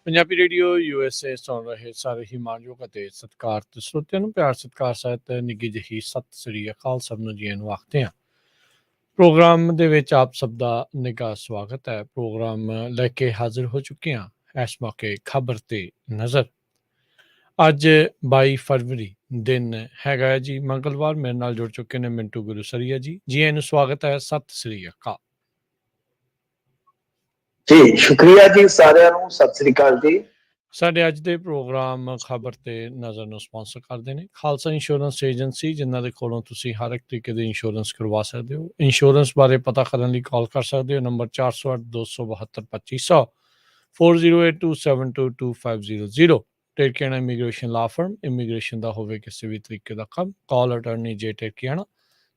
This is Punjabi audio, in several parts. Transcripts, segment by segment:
ਪੰਜਾਬੀ ਰੇਡੀਓ USA ਸੁਣ ਰਹੇ ਸਾਰੇ ਹੀ ਮਾਣਯੋਗ ਅਤੇ ਸਤਿਕਾਰਤ ਸਰੋਤਿਆਂ ਨੂੰ ਪਿਆਰ ਸਤਿਕਾਰ ਸਹਿਤ ਨਿੱਘੀ ਜਿਹੀ ਸਤਿ ਸ੍ਰੀ ਅਕਾਲ। ਸਭ ਨੂੰ ਜੀ ਨੂੰ ਆਖਦੇ ਹਾਂ। ਪ੍ਰੋਗਰਾਮ ਦੇ ਵਿੱਚ ਆਪ ਸਭ ਦਾ ਨਿੱਘਾ ਸਵਾਗਤ ਹੈ। ਪ੍ਰੋਗਰਾਮ ਲੈ ਕੇ ਹਾਜ਼ਰ ਹੋ ਚੁੱਕੇ ਹਾਂ। ਇਸ ਮੌਕੇ ਖਬਰ ਤੇ ਨਜ਼ਰ। ਅੱਜ 22 ਫਰਵਰੀ ਦਿਨ ਹੈਗਾ ਹੈ ਜੀ, ਮੰਗਲਵਾਰ। ਮੇਰੇ ਨਾਲ ਜੁੜ ਚੁੱਕੇ ਨੇ ਮਿੰਟੂ ਗੁਰੂਸਰੀਆ ਜੀ। ਜੀ ਇਹਨੂੰ ਸਵਾਗਤ ਹੈ। ਸਤਿ ਸ੍ਰੀ ਅਕਾਲ ਜੀ। ਸ਼ੁਕਰੀਆ ਜੀ ਸਾਰਿਆਂ ਨੂੰ। ਸਤਿ ਸ੍ਰੀ ਅਕਾਲ ਜੀ। ਸਾਡੇ ਅੱਜ ਦੇ ਪ੍ਰੋਗਰਾਮ ਖਬਰ ਤੇ ਨਜ਼ਰ ਨੂੰ ਸਪਾਂਸਰ ਕਰਦੇ ਨੇ ਖਾਲਸਾ ਇੰਸ਼ੋਰੈਂਸ ਏਜੰਸੀ, ਜਿਨ੍ਹਾਂ ਦੇ ਕੋਲੋਂ ਤੁਸੀਂ ਹਰ ਇੱਕ ਤਰੀਕੇ ਦੇ ਇੰਸ਼ੋਰੈਂਸ ਕਰਵਾ ਸਕਦੇ ਹੋ। ਇੰਸ਼ੋਰੈਂਸ ਬਾਰੇ ਪਤਾ ਕਰਨ ਲਈ ਕਾਲ ਕਰ ਸਕਦੇ ਹੋ। Number 4082722500 4082722500। Tekiana immigration law firm, immigration ਦਾ ਹੋਵੇ ਕਿਸੇ ਵੀ ਤਰੀਕੇ ਦਾ ਕੰਮ। Call attorney J Tekiana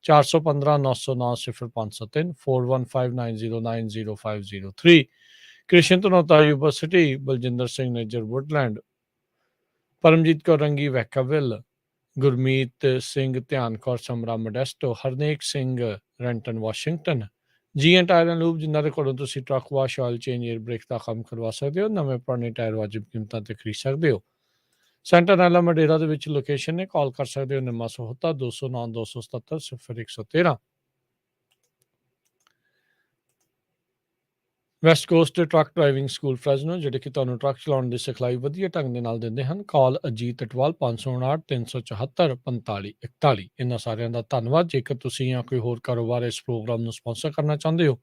4159900503 4159090503। Krishan Dhanota university, Baljinder Singh Nejar Woodland, Paramjit Kaur Rangi Vacaville, Gurmeet Singh Dhian Kaur Samra Modesto, Harnek Singh Renton Washington. G and tire and lube, ਜਿਨ੍ਹਾਂ ਦੇ ਕੋਲੋਂ ਤੁਸੀਂ truck wash, oil change, air brake ਦਾ ਕੰਮ ਕਰਵਾ ਸਕਦੇ ਹੋ। ਨਵੇਂ ਪੁਰਾਣੇ ਟਾਇਰ ਵਾਜਿਬ ਕੀਮਤਾਂ ਤੇ ਖਰੀਦ ਸਕਦੇ ਹੋ। ਸੈਂਟਾ ਨਾਲਾ ਮਡੇਰਾ ਦੇ ਵਿੱਚ ਲੋਕੇਸ਼ਨ ਨੇ। ਕਾਲ ਕਰ ਸਕਦੇ ਹੋ Nimma Sahota 209 277 0113। West coast truck driving school Fresno, ਜਿਹੜੇ ਕਿ ਤੁਹਾਨੂੰ ਟਰੱਕ ਚਲਾਉਣ ਦੀ ਸਿਖਲਾਈ ਵਧੀਆ ਢੰਗ ਦੇ ਨਾਲ ਦਿੰਦੇ ਹਨ। ਕਾਲ ਅਜੀਤ ਅਟਵਾਲ 559 374 4541। ਇਹਨਾਂ ਸਾਰਿਆਂ ਦਾ ਧੰਨਵਾਦ। ਜੇਕਰ ਤੁਸੀਂ ਜਾਂ ਕੋਈ ਹੋਰ ਕਾਰੋਬਾਰ ਇਸ ਪ੍ਰੋਗਰਾਮ ਨੂੰ ਸਪਾਂਸਰ ਕਰਨਾ ਚਾਹੁੰਦੇ ਹੋ,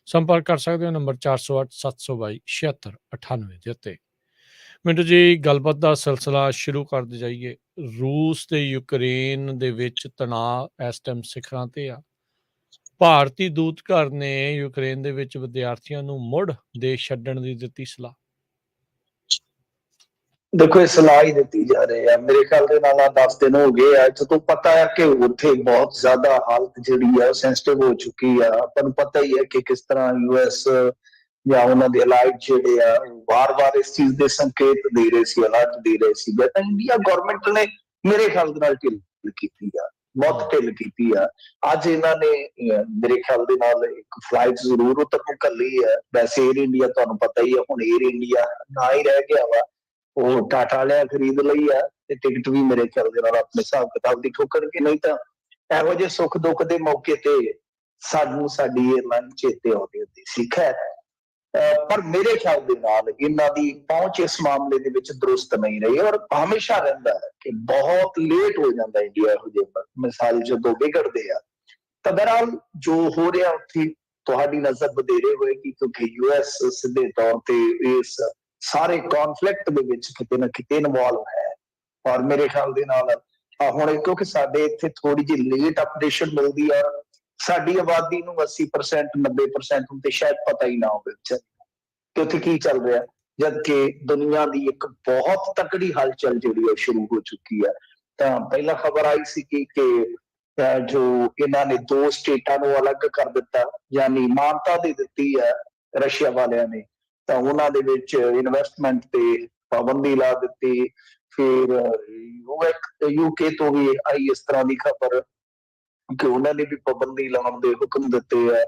ਸੰਪਰਕ ਕਰ ਸਕਦੇ ਹੋ ਨੰਬਰ 408 722 7698 ਦੇ ਉੱਤੇ। ਮਿੰਟੂ ਜੀ, ਗੱਲਬਾਤ ਦਾ ਸਿਲਸਿਲਾ ਸ਼ੁਰੂ ਕਰਦੇ ਜਾਈਏ। ਰੂਸ ਤੇ ਯੂਕਰੇਨ ਦੇ ਵਿੱਚ ਤਣਾਅ ਇਸ ਟਾਈਮ ਸਿਖਰਾਂ ਤੇ ਆ। ਭਾਰਤੀ ਦੂਤ ਘਰ ਨੇ ਯੂਕਰੇਨ ਦੇ ਵਿੱਚ ਵਿਦਿਆਰਥੀਆਂ ਨੂੰ ਮੁੜ ਦੇਸ਼ ਛੱਡਣ ਦੀ ਦਿੱਤੀ ਸਲਾਹ। ਦੇਖੋ, ਇਹ ਸਲਾਹ ਹੀ ਦਿੱਤੀ ਜਾ ਰਹੀ ਹੈ। ਮੇਰੇ ਖਿਆਲ ਦੇ ਨਾਲ 10 ਦਿਨ ਹੋ ਗਏ ਆ ਜਦੋਂ ਪਤਾ ਹੈ ਕਿ ਉੱਥੇ ਬਹੁਤ ਜ਼ਿਆਦਾ ਹਾਲਤ ਜਿਹੜੀ ਆ ਸੈਂਸਿਟਿਵ ਹੋ ਚੁੱਕੀ ਆ। ਤੁਹਾਨੂੰ ਪਤਾ ਹੀ ਹੈ ਕਿ ਕਿਸ ਤਰ੍ਹਾਂ US ਜਾਂ ਉਹਨਾਂ ਦੇ ਅਲਾਈਡ ਜਿਹੜੇ ਆ ਵਾਰ-ਵਾਰ ਇਸ ਚੀਜ਼ ਦੇ ਸੰਕੇਤ ਦੇ ਰਹੇ ਸੀ, ਅਲਰਟ ਦੇ ਰਹੇ ਸੀ। ਤਾਂ ਇੰਡੀਆ ਗੌਰਮੈਂਟ ਨੇ ਮੇਰੇ ਖਿਆਲ ਦੇ ਨਾਲ ਢਿੱਲ ਕੀਤੀ ਆ, ਬਹੁਤ ਢਿੱਲ ਕੀਤੀ ਆ। ਅੱਜ ਇਹਨਾਂ ਨੇ ਮੇਰੇ ਖਿਆਲ ਦੇ ਨਾਲ ਇੱਕ ਫਲਾਈਟ ਜ਼ਰੂਰ ਉੱਤਰ ਨੂੰ ਘੱਲੀ ਹੈ। ਵੈਸੇ ਏਅਰ ਇੰਡੀਆ ਤੁਹਾਨੂੰ ਪਤਾ ਹੀ ਹੈ, ਹੁਣ ਏਅਰ ਇੰਡੀਆ ਨਾ ਹੀ ਰਹਿ ਗਿਆ ਵਾ। ਉਹ ਟਾਟਾ ਵਾਲਿਆਂ ਖਰੀਦ ਲਈ ਆ ਤੇ ਟਿਕਟ ਵੀ ਮੇਰੇ ਖਿਆਲ ਦੇ ਨਾਲ ਆਪਣੇ ਹਿਸਾਬ ਕਿਤਾਬ ਦੀ ਠੋਕਣਗੇ। ਨਹੀਂ ਤਾਂ ਇਹੋ ਜਿਹੇ ਸੁੱਖ ਦੁੱਖ ਦੇ ਮੌਕੇ ਤੇ ਸਾਨੂੰ ਸਾਡੀ ਏਅਰਲਾਈਨ ਚੇਤੇ ਆਉਂਦੀ ਹੁੰਦੀ ਸੀ। ਖੈਰ, ਪਰ ਮੇਰੇ ਖਿਆਲ ਦੇ ਨਾਲ ਇਹਨਾਂ ਦੀ ਪਹੁੰਚ ਇਸ ਮਾਮਲੇ ਦੇ ਵਿੱਚ ਦਰੁਸਤ ਨਹੀਂ ਰਹੀ, ਔਰ ਹਮੇਸ਼ਾ ਰਹਿੰਦਾ ਹੈ ਕਿ ਬਹੁਤ ਲੇਟ ਹੋ ਜਾਂਦਾ ਇੰਡੀਆ ਇਹੋ ਜਿਹੇ ਮਿਸਾਲ ਜਦੋਂ ਵਿਗੜਦੇ ਆ। ਤਾਂ ਬਹਰਹਾਲ ਜੋ ਹੋ ਰਿਹਾ ਉੱਥੇ ਤੁਹਾਡੀ ਨਜ਼ਰ ਵਧੇਰੇ ਹੋਏਗੀ, ਕਿਉਂਕਿ US ਸਿੱਧੇ ਤੌਰ ਤੇ ਇਸ ਸਾਰੇ ਕੌਨਫਲਿਕਟ ਦੇ ਵਿੱਚ ਕਿਤੇ ਨਾ ਕਿਤੇ ਇਨਵੋਲਵ ਹੈ। ਔਰ ਮੇਰੇ ਖਿਆਲ ਦੇ ਨਾਲ ਹੁਣ ਕਿਉਂਕਿ ਸਾਡੇ ਇੱਥੇ ਥੋੜੀ ਜਿਹੀ ਲੇਟ ਅਪਡੇਸ਼ਨ ਮਿਲਦੀ ਹੈ, ਸਾਡੀ ਆਬਾਦੀ ਨੂੰ 80% 90% ਹੁਣ ਤੇ ਸ਼ਾਇਦ ਪਤਾ ਹੀ ਨਾ ਹੋਵੇ ਕਿ ਉੱਥੇ ਕੀ ਚੱਲ ਰਿਹਾ, ਜਦਕਿ ਦੁਨੀਆ ਦੀ ਇੱਕ ਬਹੁਤ ਤਕੜੀ ਹਲਚਲ ਜਿਹੜੀ ਹੈ ਸ਼ੁਰੂ ਹੋ ਚੁੱਕੀ ਹੈ। ਤਾਂ ਪਹਿਲਾਂ ਖਬਰ ਆਈ ਸੀ ਕਿ ਜੋ ਇਹਨਾਂ ਨੇ 2 ਸਟੇਟਾਂ ਨੂੰ ਅਲੱਗ ਕਰ ਦਿੱਤਾ, ਯਾਨੀ ਮਾਨਤਾ ਦੇ ਦਿੱਤੀ ਹੈ ਰਸ਼ੀਆ ਵਾਲਿਆਂ ਨੇ। ਤਾਂ ਉਹਨਾਂ ਦੇ ਵਿੱਚ ਇਨਵੈਸਟਮੈਂਟ ਤੇ ਪਾਬੰਦੀ ਲਾ ਦਿੱਤੀ। ਫਿਰ UK ਤੋਂ ਵੀ ਆਈ ਇਸ ਤਰ੍ਹਾਂ ਦੀ ਖਬਰ ਕਿ ਉਹਨਾਂ ਨੇ ਵੀ ਪਾਬੰਦੀ ਲਾਉਣ ਦੇ ਹੁਕਮ ਦਿੱਤੇ ਹੈ।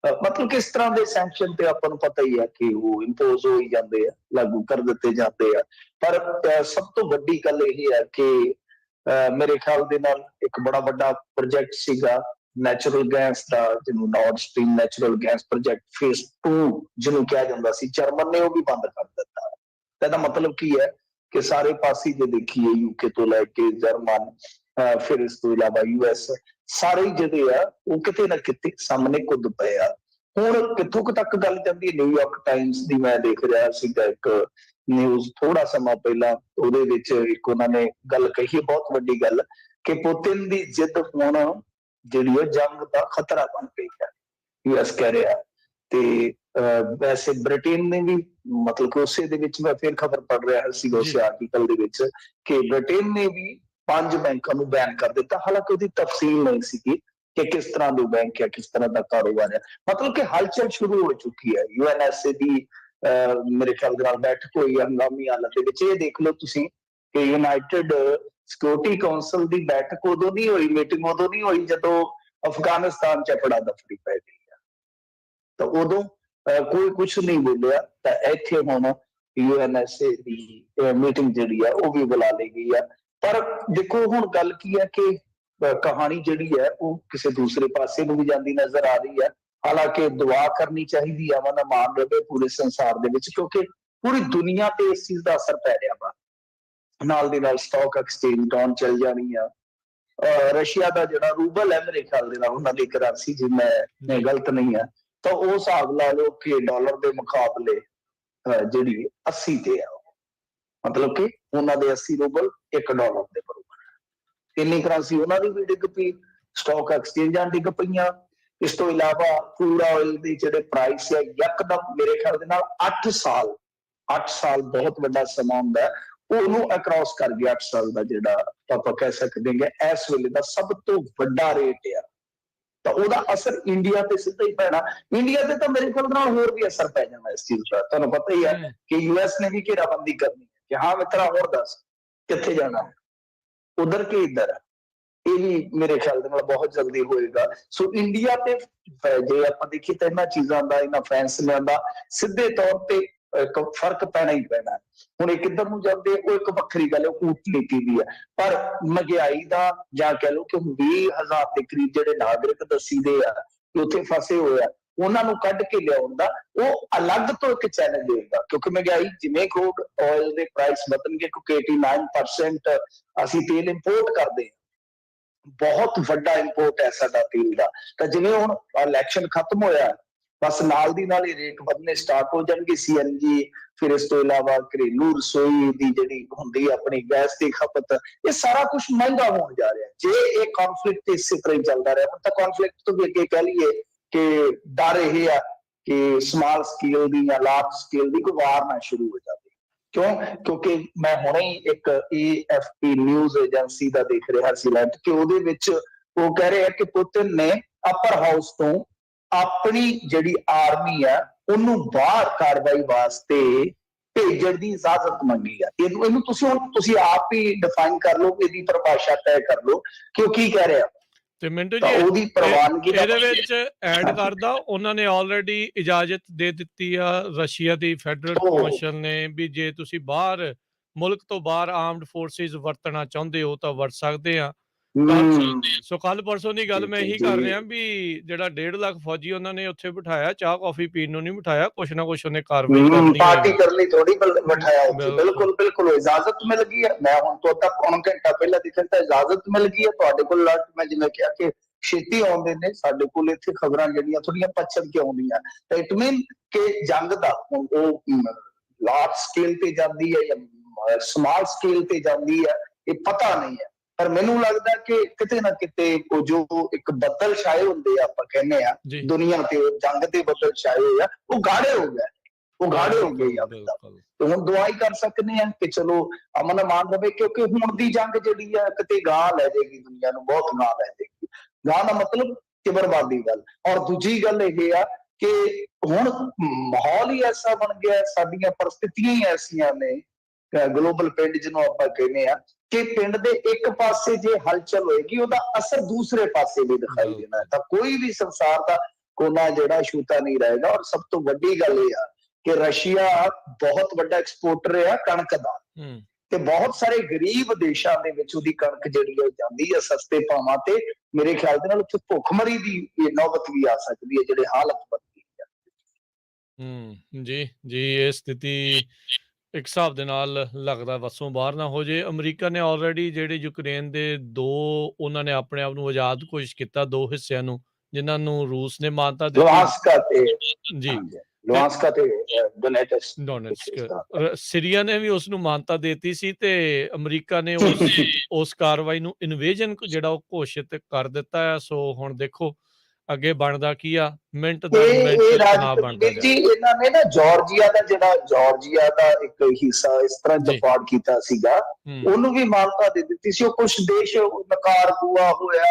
ਮਤਲਬ ਕਿਸ ਤਰ੍ਹਾਂ ਦੇ ਸੈਂਕਸ਼ਨ ਤੇ ਆਪਾਂ ਨੂੰ ਪਤਾ ਹੀ ਹੈ ਕਿ ਉਹ ਇੰਪੋਜ਼ ਹੋ ਹੀ ਜਾਂਦੇ ਆ, ਲਾਗੂ ਕਰ ਦਿੱਤੇ ਜਾਂਦੇ ਆ। ਪਰ ਸਭ ਤੋਂ ਵੱਡੀ ਗੱਲ ਇਹ ਹੈ ਕਿ ਮੇਰੇ ਖਿਆਲ ਦੇ ਨਾਲ ਇੱਕ ਬੜਾ ਵੱਡਾ ਪ੍ਰੋਜੈਕਟ ਸੀਗਾ ਨੈਚੁਰਲ ਗੈਸ ਦਾ, ਜਿਹਨੂੰ north stream natural gas project phase 2 ਜਿਹਨੂੰ ਕਿਹਾ ਜਾਂਦਾ ਸੀ, ਜਰਮਨ ਨੇ ਉਹ ਵੀ ਬੰਦ ਕਰ ਦਿੱਤਾ। ਇਹਦਾ ਮਤਲਬ ਕੀ ਹੈ ਕਿ ਸਾਰੇ ਪਾਸੇ ਜੇ ਦੇਖੀਏ UK ਤੋਂ ਲੈ ਕੇ ਜਰਮਨ, ਫਿਰ ਇਸ ਤੋਂ ਇਲਾਵਾ US, ਸਾਰੇ ਜਿਹੜੇ ਆ ਉਹ ਕਿਤੇ ਨਾ ਕਿਤੇ ਸਾਹਮਣੇ ਕੁੱਦ ਪਏ ਆ। ਹੁਣ ਕਿੱਥੋਂ ਕੁ ਤੱਕ ਗੱਲ ਜਾਂਦੀ ਹੈ, ਨਿਊਯਾਰਕ ਟਾਈਮਸ ਦੀ ਮੈਂ ਦੇਖ ਰਿਹਾ ਸੀਗਾ ਇੱਕ ਨਿਊਜ਼ ਥੋੜਾ ਸਮਾਂ ਪਹਿਲਾਂ, ਉਹਦੇ ਵਿੱਚ ਇੱਕ ਉਹਨਾਂ ਨੇ ਗੱਲ ਕਹੀ, ਬਹੁਤ ਵੱਡੀ ਗੱਲ, ਕਿ ਪੁਤਿਨ ਦੀ ਜਿੱਦ ਹੁਣ ਜਿਹੜੀ ਹੈ ਜੰਗ ਦਾ ਖਤਰਾ ਬਣ ਗਈ ਹੈ, US ਕਹਿ ਰਿਹਾ। ਤੇ ਵੈਸੇ ਬ੍ਰਿਟੇਨ ਨੇ ਵੀ, ਮਤਲਬ ਕਿ ਉਸੇ ਦੇ ਵਿੱਚ ਮੈਂ ਫਿਰ ਖਬਰ ਪੜ੍ਹ ਰਿਹਾ ਸੀ ਉਸੇ ਆਰਟੀਕਲ ਦੇ ਵਿੱਚ ਕਿ ਬ੍ਰਿਟੇਨ ਨੇ ਵੀ 5 ਬੈਂਕਾਂ ਨੂੰ ਬੈਨ ਕਰ ਦਿੱਤਾ। ਹਾਲਾਂਕਿ ਉਹਦੀ ਤਫਸੀਲ ਨਹੀਂ ਸੀਗੀ ਕਿ ਕਿਸ ਤਰ੍ਹਾਂ ਦੇ ਬੈਂਕ ਹੈ, ਕਿਸ ਤਰ੍ਹਾਂ ਦਾ ਕਾਰੋਬਾਰ ਹੈ। ਮਤਲਬ ਕਿ ਹਲਚਲ ਸ਼ੁਰੂ ਹੋ ਚੁੱਕੀ ਹੈ। UNSA ਦੀ ਮੇਰੇ ਖਿਆਲ ਦੇ ਨਾਲ ਬੈਠਕ ਹੋਈ ਹੰਗਾਮੀ ਹਾਲਤ ਦੇ ਵਿੱਚ। ਇਹ ਦੇਖ ਲਓ ਤੁਸੀਂ ਕਿ ਯੂਨਾਈਟਿਡ ਸਿਕਿਉਰਿਟੀ ਕੌਂਸਲ ਦੀ ਬੈਠਕ ਉਦੋਂ ਨਹੀਂ ਹੋਈ, ਮੀਟਿੰਗ ਉਦੋਂ ਨਹੀਂ ਹੋਈ ਜਦੋਂ ਅਫਗਾਨਿਸਤਾਨ ਚ ਫੜਾ ਦਫੜੀ ਪੈ ਗਈ ਆ, ਤਾਂ ਉਦੋਂ ਕੋਈ ਕੁਝ ਨਹੀਂ ਬੋਲਿਆ। ਤਾਂ ਇੱਥੇ ਹੁਣ UNSA ਦੀ ਮੀਟਿੰਗ ਜਿਹੜੀ ਆ ਉਹ ਵੀ ਬੁਲਾ ਲਈ ਗਈ ਆ। ਪਰ ਦੇਖੋ ਹੁਣ ਗੱਲ ਕੀ ਹੈ ਕਿ ਕਹਾਣੀ ਜਿਹੜੀ ਹੈ ਉਹ ਕਿਸੇ ਦੂਸਰੇ ਪਾਸੇ ਨੂੰ ਵੀ ਜਾਂਦੀ ਨਜ਼ਰ ਆ ਰਹੀ ਹੈ। ਹਾਲਾਂਕਿ ਦੁਆ ਕਰਨੀ ਚਾਹੀਦੀ ਆ, ਅਮਨ ਅਮਾਨ ਰਹੇ ਪੂਰੇ ਸੰਸਾਰ ਦੇ ਵਿੱਚ, ਕਿਉਂਕਿ ਪੂਰੀ ਦੁਨੀਆ ਤੇ ਇਸ ਚੀਜ਼ ਦਾ ਅਸਰ ਪੈ ਰਿਹਾ ਵਾ। ਨਾਲ ਦੀ ਨਾਲ ਸਟਾਕ ਐਕਸਚੇਂਜ ਡਾਊਨ ਚੱਲ ਜਾਣੀ ਆ। ਰਸ਼ੀਆ ਦਾ ਜਿਹੜਾ ਰੂਬਲ ਹੈ ਮੇਰੇ ਖਿਆਲ ਦੇ ਨਾਲ ਉਹਨਾਂ ਦੀ ਕਰੰਸੀ, ਜੇ ਮੈਂ ਗਲਤ ਨਹੀਂ ਹੈ, ਤਾਂ ਉਹ ਹਿਸਾਬ ਲਾ ਲਓ ਕਿ ਡਾਲਰ ਦੇ ਮੁਕਾਬਲੇ ਜਿਹੜੀ 80 ਤੇ ਆ, ਮਤਲਬ ਕਿ ਉਹਨਾਂ ਦੇ 80 ਰੂਬਲ $1 ਦੇ ਬਰਾਬਰ। ਇੰਨੀ ਕਰੰਸੀ ਉਹਨਾਂ ਦੀ ਵੀ ਡਿੱਗ ਪਈ, ਸਟਾਕ ਐਕਸਚੇਂਜਾਂ ਡਿੱਗ ਪਈਆਂ। ਇਸ ਤੋਂ ਇਲਾਵਾ ਕ੍ਰੂਡ ਆਇਲ ਦੇ ਜਿਹੜੇ ਪ੍ਰਾਈਸ ਹੈ ਯਕਦਮ ਮੇਰੇ ਖਿਆਲ ਦੇ ਨਾਲ 8 ਸਾਲ ਬਹੁਤ ਵੱਡਾ ਸਮਾਂ ਹੁੰਦਾ, ਉਹਨੂੰ ਅਕ੍ਰੋਸ ਕਰ ਗਿਆ। 8 ਸਾਲ ਦਾ ਜਿਹੜਾ ਆਪਾਂ ਕਹਿ ਸਕਦੇ ਹਾਂ ਇਸ ਵੇਲੇ ਦਾ ਸਭ ਤੋਂ ਵੱਡਾ ਰੇਟ ਆ। ਤਾਂ ਉਹਦਾ ਅਸਰ ਇੰਡੀਆ ਤੇ ਸਿੱਧਾ ਹੀ ਪੈਣਾ। ਇੰਡੀਆ ਤੇ ਤਾਂ ਮੇਰੇ ਖਿਆਲ ਨਾਲ ਹੋਰ ਵੀ ਅਸਰ ਪੈ ਜਾਣਾ ਇਸ ਚੀਜ਼ ਦਾ। ਤੁਹਾਨੂੰ ਪਤਾ ਹੀ ਹੈ ਕਿ US ਨੇ ਵੀ ਘੇਰਾਬੰਦੀ ਕਰਨੀ ਹੈ ਕਿ ਹਾਂ ਮਿੱਤਰਾ ਹੋਰ ਦੱਸ ਕਿੱਥੇ ਜਾਣਾ ਹੈ, ਉਧਰ ਕਿ ਇੱਧਰ। ਇਹ ਵੀ ਮੇਰੇ ਖਿਆਲ ਦੇ ਨਾਲ ਬਹੁਤ ਜਲਦੀ ਹੋਏਗਾ। ਸੋ ਇੰਡੀਆ ਤੇ ਜੇ ਆਪਾਂ ਦੇਖੀਏ ਤਾਂ ਇਹਨਾਂ ਚੀਜ਼ਾਂ ਦਾ, ਇਹਨਾਂ ਫੈਸਲਿਆਂ ਦਾ ਸਿੱਧੇ ਤੌਰ ਤੇ ਇੱਕ ਫਰਕ ਪੈਣਾ ਹੀ ਪੈਣਾ। ਹੁਣ ਇਹ ਕਿੱਧਰ ਨੂੰ ਜਾਂਦੇ ਉਹ ਇੱਕ ਵੱਖਰੀ ਗੱਲ ਹੈ, ਕੂਟਨੀਤੀ ਦੀ ਹੈ। ਪਰ ਮਹਿੰਗਾਈ ਦਾ ਜਾਂ ਕਹਿ ਲਓ ਕਿ 20,000 ਦੇ ਕਰੀਬ ਜਿਹੜੇ ਨਾਗਰਿਕ ਦੱਸੀਦੇ ਆ ਕਿ ਉੱਥੇ ਫਸੇ ਹੋਏ ਆ, ਉਹਨਾਂ ਨੂੰ ਕੱਢ ਕੇ ਲਿਆਉਣ ਦਾ ਉਹ ਅਲੱਗ ਤੋਂ ਇੱਕ ਚੈਲੰਜ ਹੋਏਗਾ। ਕਿਉਂਕਿ ਮਹਿੰਗਾਈ ਜਿਵੇਂ ਕ੍ਰੂਡ ਆਇਲ ਦੇ ਪ੍ਰਾਈਸ ਵਧਣਗੇ, ਕਿਉਂਕਿ 89% ਅਸੀਂ ਤੇਲ ਇੰਪੋਰਟ ਕਰਦੇ ਹਾਂ, ਬਹੁਤ ਵੱਡਾ ਇੰਪੋਰਟ ਹੈ ਸਾਡਾ ਤੇਲ ਦਾ। ਤਾਂ ਜਿਵੇਂ ਹੁਣ ਇਲੈਕਸ਼ਨ ਖਤਮ ਹੋਇਆ, ਬਸ ਨਾਲ ਦੀ ਨਾਲ ਹੀ ਰੇਟ ਵਧਣੇ ਸਟਾਰਟ ਹੋ ਜਾਣਗੇ। CNG, ਫਿਰ ਇਸ ਤੋਂ ਇਲਾਵਾ ਘਰੇਲੂ ਰਸੋਈ ਦੀ ਜਿਹੜੀ ਹੁੰਦੀ ਆਪਣੀ ਗੈਸ ਦੀ ਖਪਤ, ਇਹ ਸਾਰਾ ਕੁਝ ਮਹਿੰਗਾ ਹੋਣ ਜਾ ਰਿਹਾ ਜੇ ਇਹ ਕੌਨਫਲਿਕਟ ਇਸੇ ਤਰ੍ਹਾਂ ਹੀ ਚੱਲਦਾ ਰਿਹਾ। ਹੁਣ ਤਾਂ ਕੌਨਫਲਿਕਟ ਤੋਂ ਵੀ ਅੱਗੇ ਕਹਿ ਲਈਏ ਕਿ ਡਰ ਇਹ ਆ ਕਿ ਸਮਾਲ ਸਕੇਲ ਦੀ ਜਾਂ ਲਾਰਜ ਸਕੇਲ ਦੀ ਕੋਈ ਵਾਰ ਨਾ ਸ਼ੁਰੂ ਹੋ ਜਾਵੇ। ਕਿਉਂਕਿ ਮੈਂ ਹੁਣੇ ਹੀ ਇੱਕ AFP ਨਿਊਜ਼ ਏਜੰਸੀ ਦਾ ਦੇਖ ਰਿਹਾ ਸੀ ਕਿ ਉਹਦੇ ਵਿੱਚ ਉਹ ਕਹਿ ਰਹੇ ਆ ਕਿ ਪੁਤਿਨ ਨੇ ਅਪਰ ਹਾਊਸ ਤੋਂ ਆਪਣੀ ਜਿਹੜੀ ਆਰਮੀ ਆ ਉਹਨੂੰ ਬਾਹਰ ਕਾਰਵਾਈ ਵਾਸਤੇ ਭੇਜਣ ਦੀ ਇਜਾਜ਼ਤ ਮੰਗੀ ਆ। ਇਹਨੂੰ ਤੁਸੀਂ ਆਪ ਹੀ ਡਿਫਾਈਨ ਕਰ ਲਓ, ਇਹਦੀ ਪਰਿਭਾਸ਼ਾ ਤੈਅ ਕਰ ਲਓ ਕਿ ਉਹ ਕੀ ਕਹਿ ਰਿਹਾ। ਤੇ ਮਿੰਟੂ ਜੀ ਉਹਦੀ ਪ੍ਰਵਾਨਗੀ ਇਹਦੇ ਵਿੱਚ ਐਡ ਕਰਦਾ, ਉਹਨਾਂ ਨੇ ਆਲਰੇਡੀ ਇਜਾਜ਼ਤ ਦੇ ਦਿੱਤੀ ਆ ਰਸ਼ੀਆ ਦੀ ਫੈਡਰਲ ਕੌਂਸਲ ਨੇ ਵੀ ਜੇ ਤੁਸੀਂ ਬਾਹਰ ਮੁਲਕ ਤੋਂ ਬਾਹਰ ਆਰਮਡ ਫੋਰਸਿਸ ਵਰਤਣਾ ਚਾਹੁੰਦੇ ਹੋ ਤਾਂ ਵਰਤ ਸਕਦੇ ਆ। ਸੋ ਕੱਲ ਪਰਸੋਂ ਦੀ ਗੱਲ ਮੈਂ ਇਹੀ ਕਰ ਰਿਹਾ ਵੀ ਜਿਹੜਾ 1.5 ਲੱਖ ਫੌਜੀ ਉਹਨਾਂ ਨੇ ਉੱਥੇ ਬਿਠਾਇਆ, ਚਾਹ ਕਾਫੀ ਪੀਣ ਨੂੰ ਨਹੀਂ ਬਿਠਾਇਆ, ਕੁਛ ਨਾ ਕੁਛ ਉਹਨੇ ਕਾਰਵਾਈ ਕਰਨੀ, ਪਾਰਟੀ ਕਰਨੀ ਥੋੜੀ ਬਿਠਾਇਆ ਉੱਥੇ। ਬਿਲਕੁਲ ਇਜਾਜ਼ਤ ਮਿਲ ਗਈ ਹੈ। ਮੈਂ ਹੁਣ ਤੋਂ ਤੱਕ ਪੌਣਾ ਘੰਟਾ ਪਹਿਲਾਂ ਦੇਖਿਆ ਤਾਂ ਇਜਾਜ਼ਤ ਮਿਲ ਗਈ ਹੈ। ਤੁਹਾਡੇ ਕੋਲ ਮੈਂ ਜਿਵੇਂ ਕਿਹਾ ਕਿ ਛੇਤੀ ਆਉਂਦੇ ਨੇ, ਸਾਡੇ ਕੋਲ ਇੱਥੇ ਖਬਰਾਂ ਜਿਹੜੀਆਂ ਥੋੜੀਆਂ ਪਛੜ ਕੇ ਆਉਂਦੀਆਂ। ਤਾਂ ਇਟ ਮੀਨ ਕਿ ਜੰਗ ਦਾ ਉਹ ਲਾਰਜ ਸਕੇਲ ਤੇ ਜਾਂਦੀ ਹੈ ਜਾਂ ਸਮਾਲ ਸਕੇਲ ਤੇ ਜਾਂਦੀ ਹੈ, ਇਹ ਪਤਾ ਨਹੀਂ ਹੈ। ਪਰ ਮੈਨੂੰ ਲੱਗਦਾ ਕਿ ਕਿਤੇ ਨਾ ਕਿਤੇ ਉਹ ਜੋ ਇੱਕ ਬੱਦਲ ਛਾਏ ਹੁੰਦੇ ਆ, ਆਪਾਂ ਕਹਿੰਦੇ ਆ ਦੁਨੀਆ ਤੇ ਜੰਗ ਦੇ ਬੱਦਲ ਛਾਏ ਹੋਏ ਆ, ਉਹ ਗਾੜੇ ਹੋ ਗਏ, ਉਹ ਗਾੜੇ ਹੋ ਗਏ। ਤੇ ਹੁਣ ਦੁਆ ਹੀ ਕਰ ਸਕਦੇ ਆ ਕਿ ਚਲੋ ਅਮਨ ਅਮਾਨ ਰਵੇ, ਕਿਉਂਕਿ ਹੁਣ ਦੀ ਜੰਗ ਜਿਹੜੀ ਆ ਕਿਤੇ ਗਾਹ ਲੈ ਜਾਏਗੀ, ਦੁਨੀਆ ਨੂੰ ਬਹੁਤ ਗਾਹ ਲੈ ਜਾਏਗੀ। ਗਾਹ ਦਾ ਮਤਲਬ ਕਿ ਬਰਬਾਦੀ ਗੱਲ। ਔਰ ਦੂਜੀ ਗੱਲ ਇਹ ਆ ਕਿ ਹੁਣ ਮਾਹੌਲ ਹੀ ਐਸਾ ਬਣ ਗਿਆ, ਸਾਡੀਆਂ ਪਰਿਸਥਿਤੀਆਂ ਹੀ ਐਸੀਆਂ ਨੇ, ਗਲੋਬਲ ਪਿੰਡ ਜਿਹਨੂੰ ਆਪਾਂ ਕਹਿੰਦੇ ਆ, ਕਿ ਪਿੰਡ ਦੇ ਇੱਕ ਪਾਸੇ ਜੇ ਹਲਚਲ ਹੋਏਗੀ ਉਹਦਾ ਅਸਰ ਦੂਸਰੇ ਪਾਸੇ ਵੀ ਦਿਖਾਈ ਦੇਣਾ। ਤਾਂ ਕੋਈ ਵੀ ਸੰਸਾਰ ਦਾ ਕੋਨਾ ਜਿਹੜਾ ਛੂਤਾ ਨਹੀਂ ਰਹੇਗਾ। ਔਰ ਸਭ ਤੋਂ ਵੱਡੀ ਗੱਲ ਇਹ ਆ ਕਿ ਰਸ਼ੀਆ ਬਹੁਤ ਵੱਡਾ ਐਕਸਪੋਰਟਰ ਆ ਕਣਕ ਦਾ, ਤੇ ਬਹੁਤ ਸਾਰੇ ਗਰੀਬ ਦੇਸ਼ਾਂ ਦੇ ਵਿੱਚ ਉਹਦੀ ਕਣਕ ਜਿਹੜੀ ਹੈ ਜਾਂਦੀ ਹੈ ਸਸਤੇ ਭਾਵਾਂ ਤੇ। ਮੇਰੇ ਖਿਆਲ ਦੇ ਨਾਲ ਉੱਥੇ ਭੁੱਖਮਰੀ ਦੀ ਨੌਬਤ ਵੀ ਆ ਸਕਦੀ ਹੈ ਜਿਹੜੇ ਹਾਲਤ ਬਣਦੀ ਹੈ। ਜੀ ਇਹ ਸਥਿਤੀ ਇੱਕ ਹਿਸਾਬ ਦੇ ਨਾਲ ਲੱਗਦਾ ਵੱਸੋਂ ਬਾਹਰ ਨਾ ਹੋ ਜੇ। ਅਮਰੀਕਾ ਨੇ ਆਲਰੇਡੀ ਜਿਹੜੇ ਯੂਕਰੇਨ ਦੇ ਉਹਨਾਂ ਨੇ ਆਪਣੇ ਆਪ ਨੂੰ ਆਜ਼ਾਦ ਕੋਸ਼ਿਸ਼ ਕੀਤਾ, 2 ਹਿੱਸਿਆਂ ਨੂੰ, ਜਿਨ੍ਹਾਂ ਨੂੰ ਰੂਸ ਨੇ ਮਾਨਤਾ ਦਿੱਤੀ ਜੀ, ਸੀਰੀਆ ਨੇ ਵੀ ਉਸ ਨੂੰ ਮਾਨਤਾ ਦਿੱਤੀ ਸੀ ਤੇ ਅਮਰੀਕਾ ਨੇ ਉਸ ਕਾਰਵਾਈ ਨੂੰ ਇਨਵੇਜਨ ਜਿਹੜਾ ਉਹ ਘੋਸ਼ਿਤ ਕਰ ਦਿੱਤਾ ਹੈ। ਸੋ ਹੁਣ ਦੇਖੋ ਅੱਗੇ ਬਣਦਾ ਕੀ ਆ, ਮਿੰਟ ਦਰ ਮਿੰਟ ਤਣਾਅ ਬਣਦਾ ਜੀ। ਇਹਨਾਂ ਨੇ ਨਾ ਜਾਰਜੀਆ ਦਾ ਇੱਕ ਹਿੱਸਾ ਇਸ ਤਰ੍ਹਾਂ ਜਫਾੜ ਕੀਤਾ ਸੀਗਾ, ਉਹਨੂੰ ਵੀ ਮਾਨਤਾ ਦੇ ਦਿੱਤੀ ਸੀ। ਉਹ ਕੁਝ ਦੇਸ਼ ਨਿਕਾਰਾਗੁਆ ਹੋਇਆ,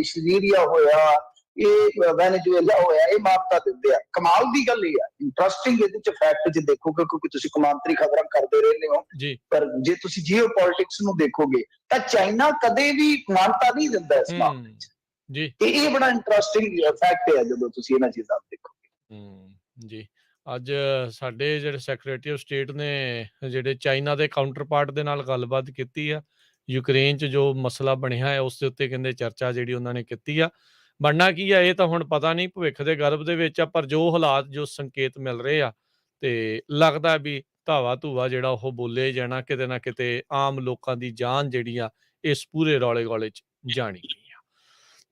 ਸੀਰੀਆ ਹੋਇਆ, ਇਹ ਵੈਨੇਜ਼ੁਏਲਾ ਹੋਇਆ, ਇਹ ਮਾਨਤਾ ਦਿੰਦੇ ਆ। ਕਮਾਲ ਦੀ ਗੱਲ ਇਹ ਆ, ਇੰਟਰਸਟਿੰਗ ਇਹਦੇ ਚ ਫੈਕਟ ਚ ਦੇਖੋਗੇ, ਕਿਉਂਕਿ ਤੁਸੀਂ ਕੌਮਾਂਤਰੀ ਖਬਰਾਂ ਕਰਦੇ ਰਹਿੰਦੇ ਹੋ, ਜੀ ਪਰ ਜੇ ਤੁਸੀਂ ਜੀਓ ਪੋਲਿਟਿਕਸ ਨੂੰ ਦੇਖੋਗੇ ਤਾਂ ਚਾਈਨਾ ਕਦੇ ਵੀ ਮਾਨਤਾ ਨਹੀਂ ਦਿੰਦਾ ਇਸ ਮਾਮਲੇ ਚ। ਜੀ ਤੇ ਇਹ ਬੜਾ ਇੰਟਰਸਟਿੰਗ ਫੈਕਟ ਹੈ ਜਦੋਂ ਤੁਸੀਂ ਇਹਨਾਂ ਚੀਜ਼ਾਂ ਨੂੰ ਦੇਖੋਗੇ। ਜੀ ਅੱਜ ਸਾਡੇ ਜਿਹੜੇ ਸੈਕਟਰੀ ਆਫ ਸਟੇਟ ਨੇ ਜਿਹੜੇ ਚਾਈਨਾ ਦੇ ਕਾਊਂਟਰ ਪਾਰਟ ਦੇ ਨਾਲ ਗੱਲਬਾਤ ਕੀਤੀ ਆ, ਯੂਕਰੇਨ 'ਚ ਜੋ ਮਸਲਾ ਬਣਿਆ ਹੈ ਉਸ ਦੇ ਉੱਤੇ ਕਹਿੰਦੇ ਚਰਚਾ ਜਿਹੜੀ ਉਹਨਾਂ ਨੇ ਕੀਤੀ ਆ। ਬਣਨਾ ਕੀ ਆ ਇਹ ਤਾਂ ਹੁਣ ਪਤਾ ਨਹੀਂ, ਭਵਿੱਖ ਦੇ ਗਰਭ ਦੇ ਵਿੱਚ ਆ, ਪਰ ਜੋ ਹਾਲਾਤ ਜੋ ਸੰਕੇਤ ਮਿਲ ਰਹੇ ਆ ਤੇ ਲੱਗਦਾ ਵੀ ਧਾਵਾ ਧੂਵਾ ਜਿਹੜਾ ਉਹ ਬੋਲਿਆ ਹੀ ਜਾਣਾ, ਕਿਤੇ ਨਾ ਕਿਤੇ ਆਮ ਲੋਕਾਂ ਦੀ ਜਾਨ ਜਿਹੜੀ ਆ ਇਸ ਪੂਰੇ ਰੌਲੇ ਗੋਲੇ 'ਚ ਜਾਣੀ ਗਈ ਆ।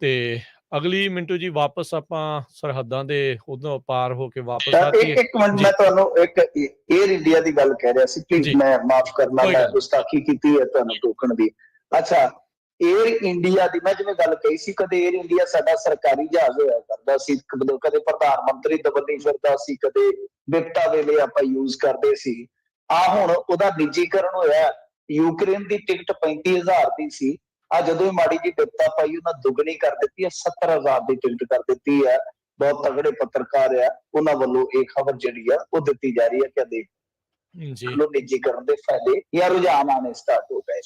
ਤੇ ਅਗਲੀ ਮਿੰਟੂ ਜੀ ਵਾਪਸ ਆਪਾਂ ਸਰਹੱਦਾਂ ਦੇ ਉਦੋਂ ਪਾਰ ਹੋ ਕੇ ਵਾਪਸ ਆਈਏ। ਇੱਕ ਮਿੰਟ, ਮੈਂ ਤੁਹਾਨੂੰ ਇੱਕ 에ਅਰ ਇੰਡੀਆ ਦੀ ਗੱਲ ਕਹਿ ਰਿਹਾ ਸੀ, ਪਲੀਜ਼ ਮੈਂ ਮਾਫ ਕਰਨਾ, ਮੈਂ ਗੁਸਤਾਖੀ ਕੀਤੀ ਹੈ ਤੁਹਾਨੂੰ ਟੋਕਣ ਦੀ। ਅੱਛਾ, 에ਅਰ ਇੰਡੀਆ ਦੀ ਮੈਂ ਜਿਵੇਂ ਗੱਲ ਕਹੀ ਸੀ, ਕਦੇ 에ਅਰ ਇੰਡੀਆ ਸਾਡਾ ਸਰਕਾਰੀ ਜਹਾਜ਼ ਹੋਇਆ ਕਰਦਾ ਸੀ, ਕਦੇ ਪ੍ਰਧਾਨ ਮੰਤਰੀ ਦਬੱਲੀ ਫਿਰਦਾ ਸੀ, ਕਦੇ ਵਿਪਤਾ ਵੇਲੇ ਆਪਾਂ ਯੂਜ਼ ਕਰਦੇ ਸੀ। ਆ ਹੁਣ ਉਹਦਾ ਨਿੱਜੀਕਰਨ ਹੋਇਆ। ਯੂਕਰੇਨ ਦੀ ਟਿਕਟ 35,000 ਦੀ ਸੀ, ਆ ਜਦੋਂ ਹੀ ਮਾੜੀ ਜੀ ਵਿਪਤਾ ਪਾਈ ਉਹਨਾਂ ਦੁੱਗਣੀ ਕਰ ਦਿੱਤੀ ਹੈ, 70,000 ਦੀ ਟਿਕਟ ਕਰ ਦਿੱਤੀ ਹੈ। ਬਹੁਤ ਤਗੜੇ ਪੱਤਰਕਾਰ ਆ, ਉਹਨਾਂ ਵੱਲੋਂ ਇਹ ਖਬਰ ਜਿਹੜੀ ਆ ਉਹ ਦਿੱਤੀ ਜਾ ਰਹੀ ਹੈ ਕਿ ਦੇਖ ਲੋ ਨਿੱਜੀਕਰਨ ਦੇ ਫਾਇਦੇ ਜਾਂ ਰੁਝਾਨ ਆਣੇ ਸਟਾਰਟ ਹੋ ਗਏ।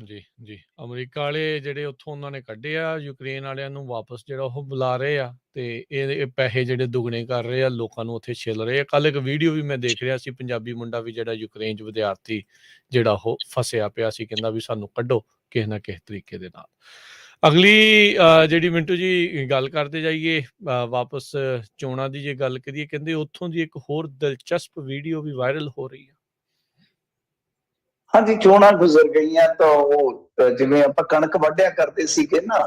ਜੀ ਅਮਰੀਕਾ ਵਾਲੇ ਜਿਹੜੇ ਉੱਥੋਂ ਉਹਨਾਂ ਨੇ ਕੱਢੇ ਆ, ਯੂਕਰੇਨ ਵਾਲਿਆਂ ਨੂੰ ਵਾਪਸ ਜਿਹੜਾ ਉਹ ਬੁਲਾ ਰਹੇ ਆ ਤੇ ਇਹ ਪੈਸੇ ਜਿਹੜੇ ਦੁੱਗਣੇ ਕਰ ਰਹੇ ਆ, ਲੋਕਾਂ ਨੂੰ ਉੱਥੇ ਛਿਲ ਰਹੇ ਆ। ਕੱਲ ਇੱਕ ਵੀਡੀਓ ਵੀ ਮੈਂ ਦੇਖ ਰਿਹਾ ਸੀ, ਪੰਜਾਬੀ ਮੁੰਡਾ ਵੀ ਜਿਹੜਾ ਯੂਕਰੇਨ 'ਚ ਵਿਦਿਆਰਥੀ ਜਿਹੜਾ ਉਹ ਫਸਿਆ ਪਿਆ ਸੀ, ਕਹਿੰਦਾ ਵੀ ਸਾਨੂੰ ਕੱਢੋ ਕਿਸੇ ਨਾ ਕਿਸੇ ਤਰੀਕੇ ਦੇ ਨਾਲ। ਅਗਲੀ ਜਿਹੜੀ ਮਿੰਟੂ ਜੀ ਗੱਲ ਕਰਦੇ ਜਾਈਏ ਵਾਪਸ ਚੋਣਾਂ ਦੀ ਜੇ ਗੱਲ ਕਰੀਏ, ਕਹਿੰਦੇ ਉੱਥੋਂ ਦੀ ਇੱਕ ਹੋਰ ਦਿਲਚਸਪ ਵੀਡੀਓ ਵੀ ਵਾਇਰਲ ਹੋ ਰਹੀ ਆ। ਹਾਂਜੀ, ਚੋਣਾਂ ਗੁਜ਼ਰ ਗਈਆਂ ਤਾਂ ਉਹ ਜਿਵੇਂ ਆਪਾਂ ਕਣਕ ਵੱਢਿਆ ਕਰਦੇ ਸੀਗੇ ਨਾ,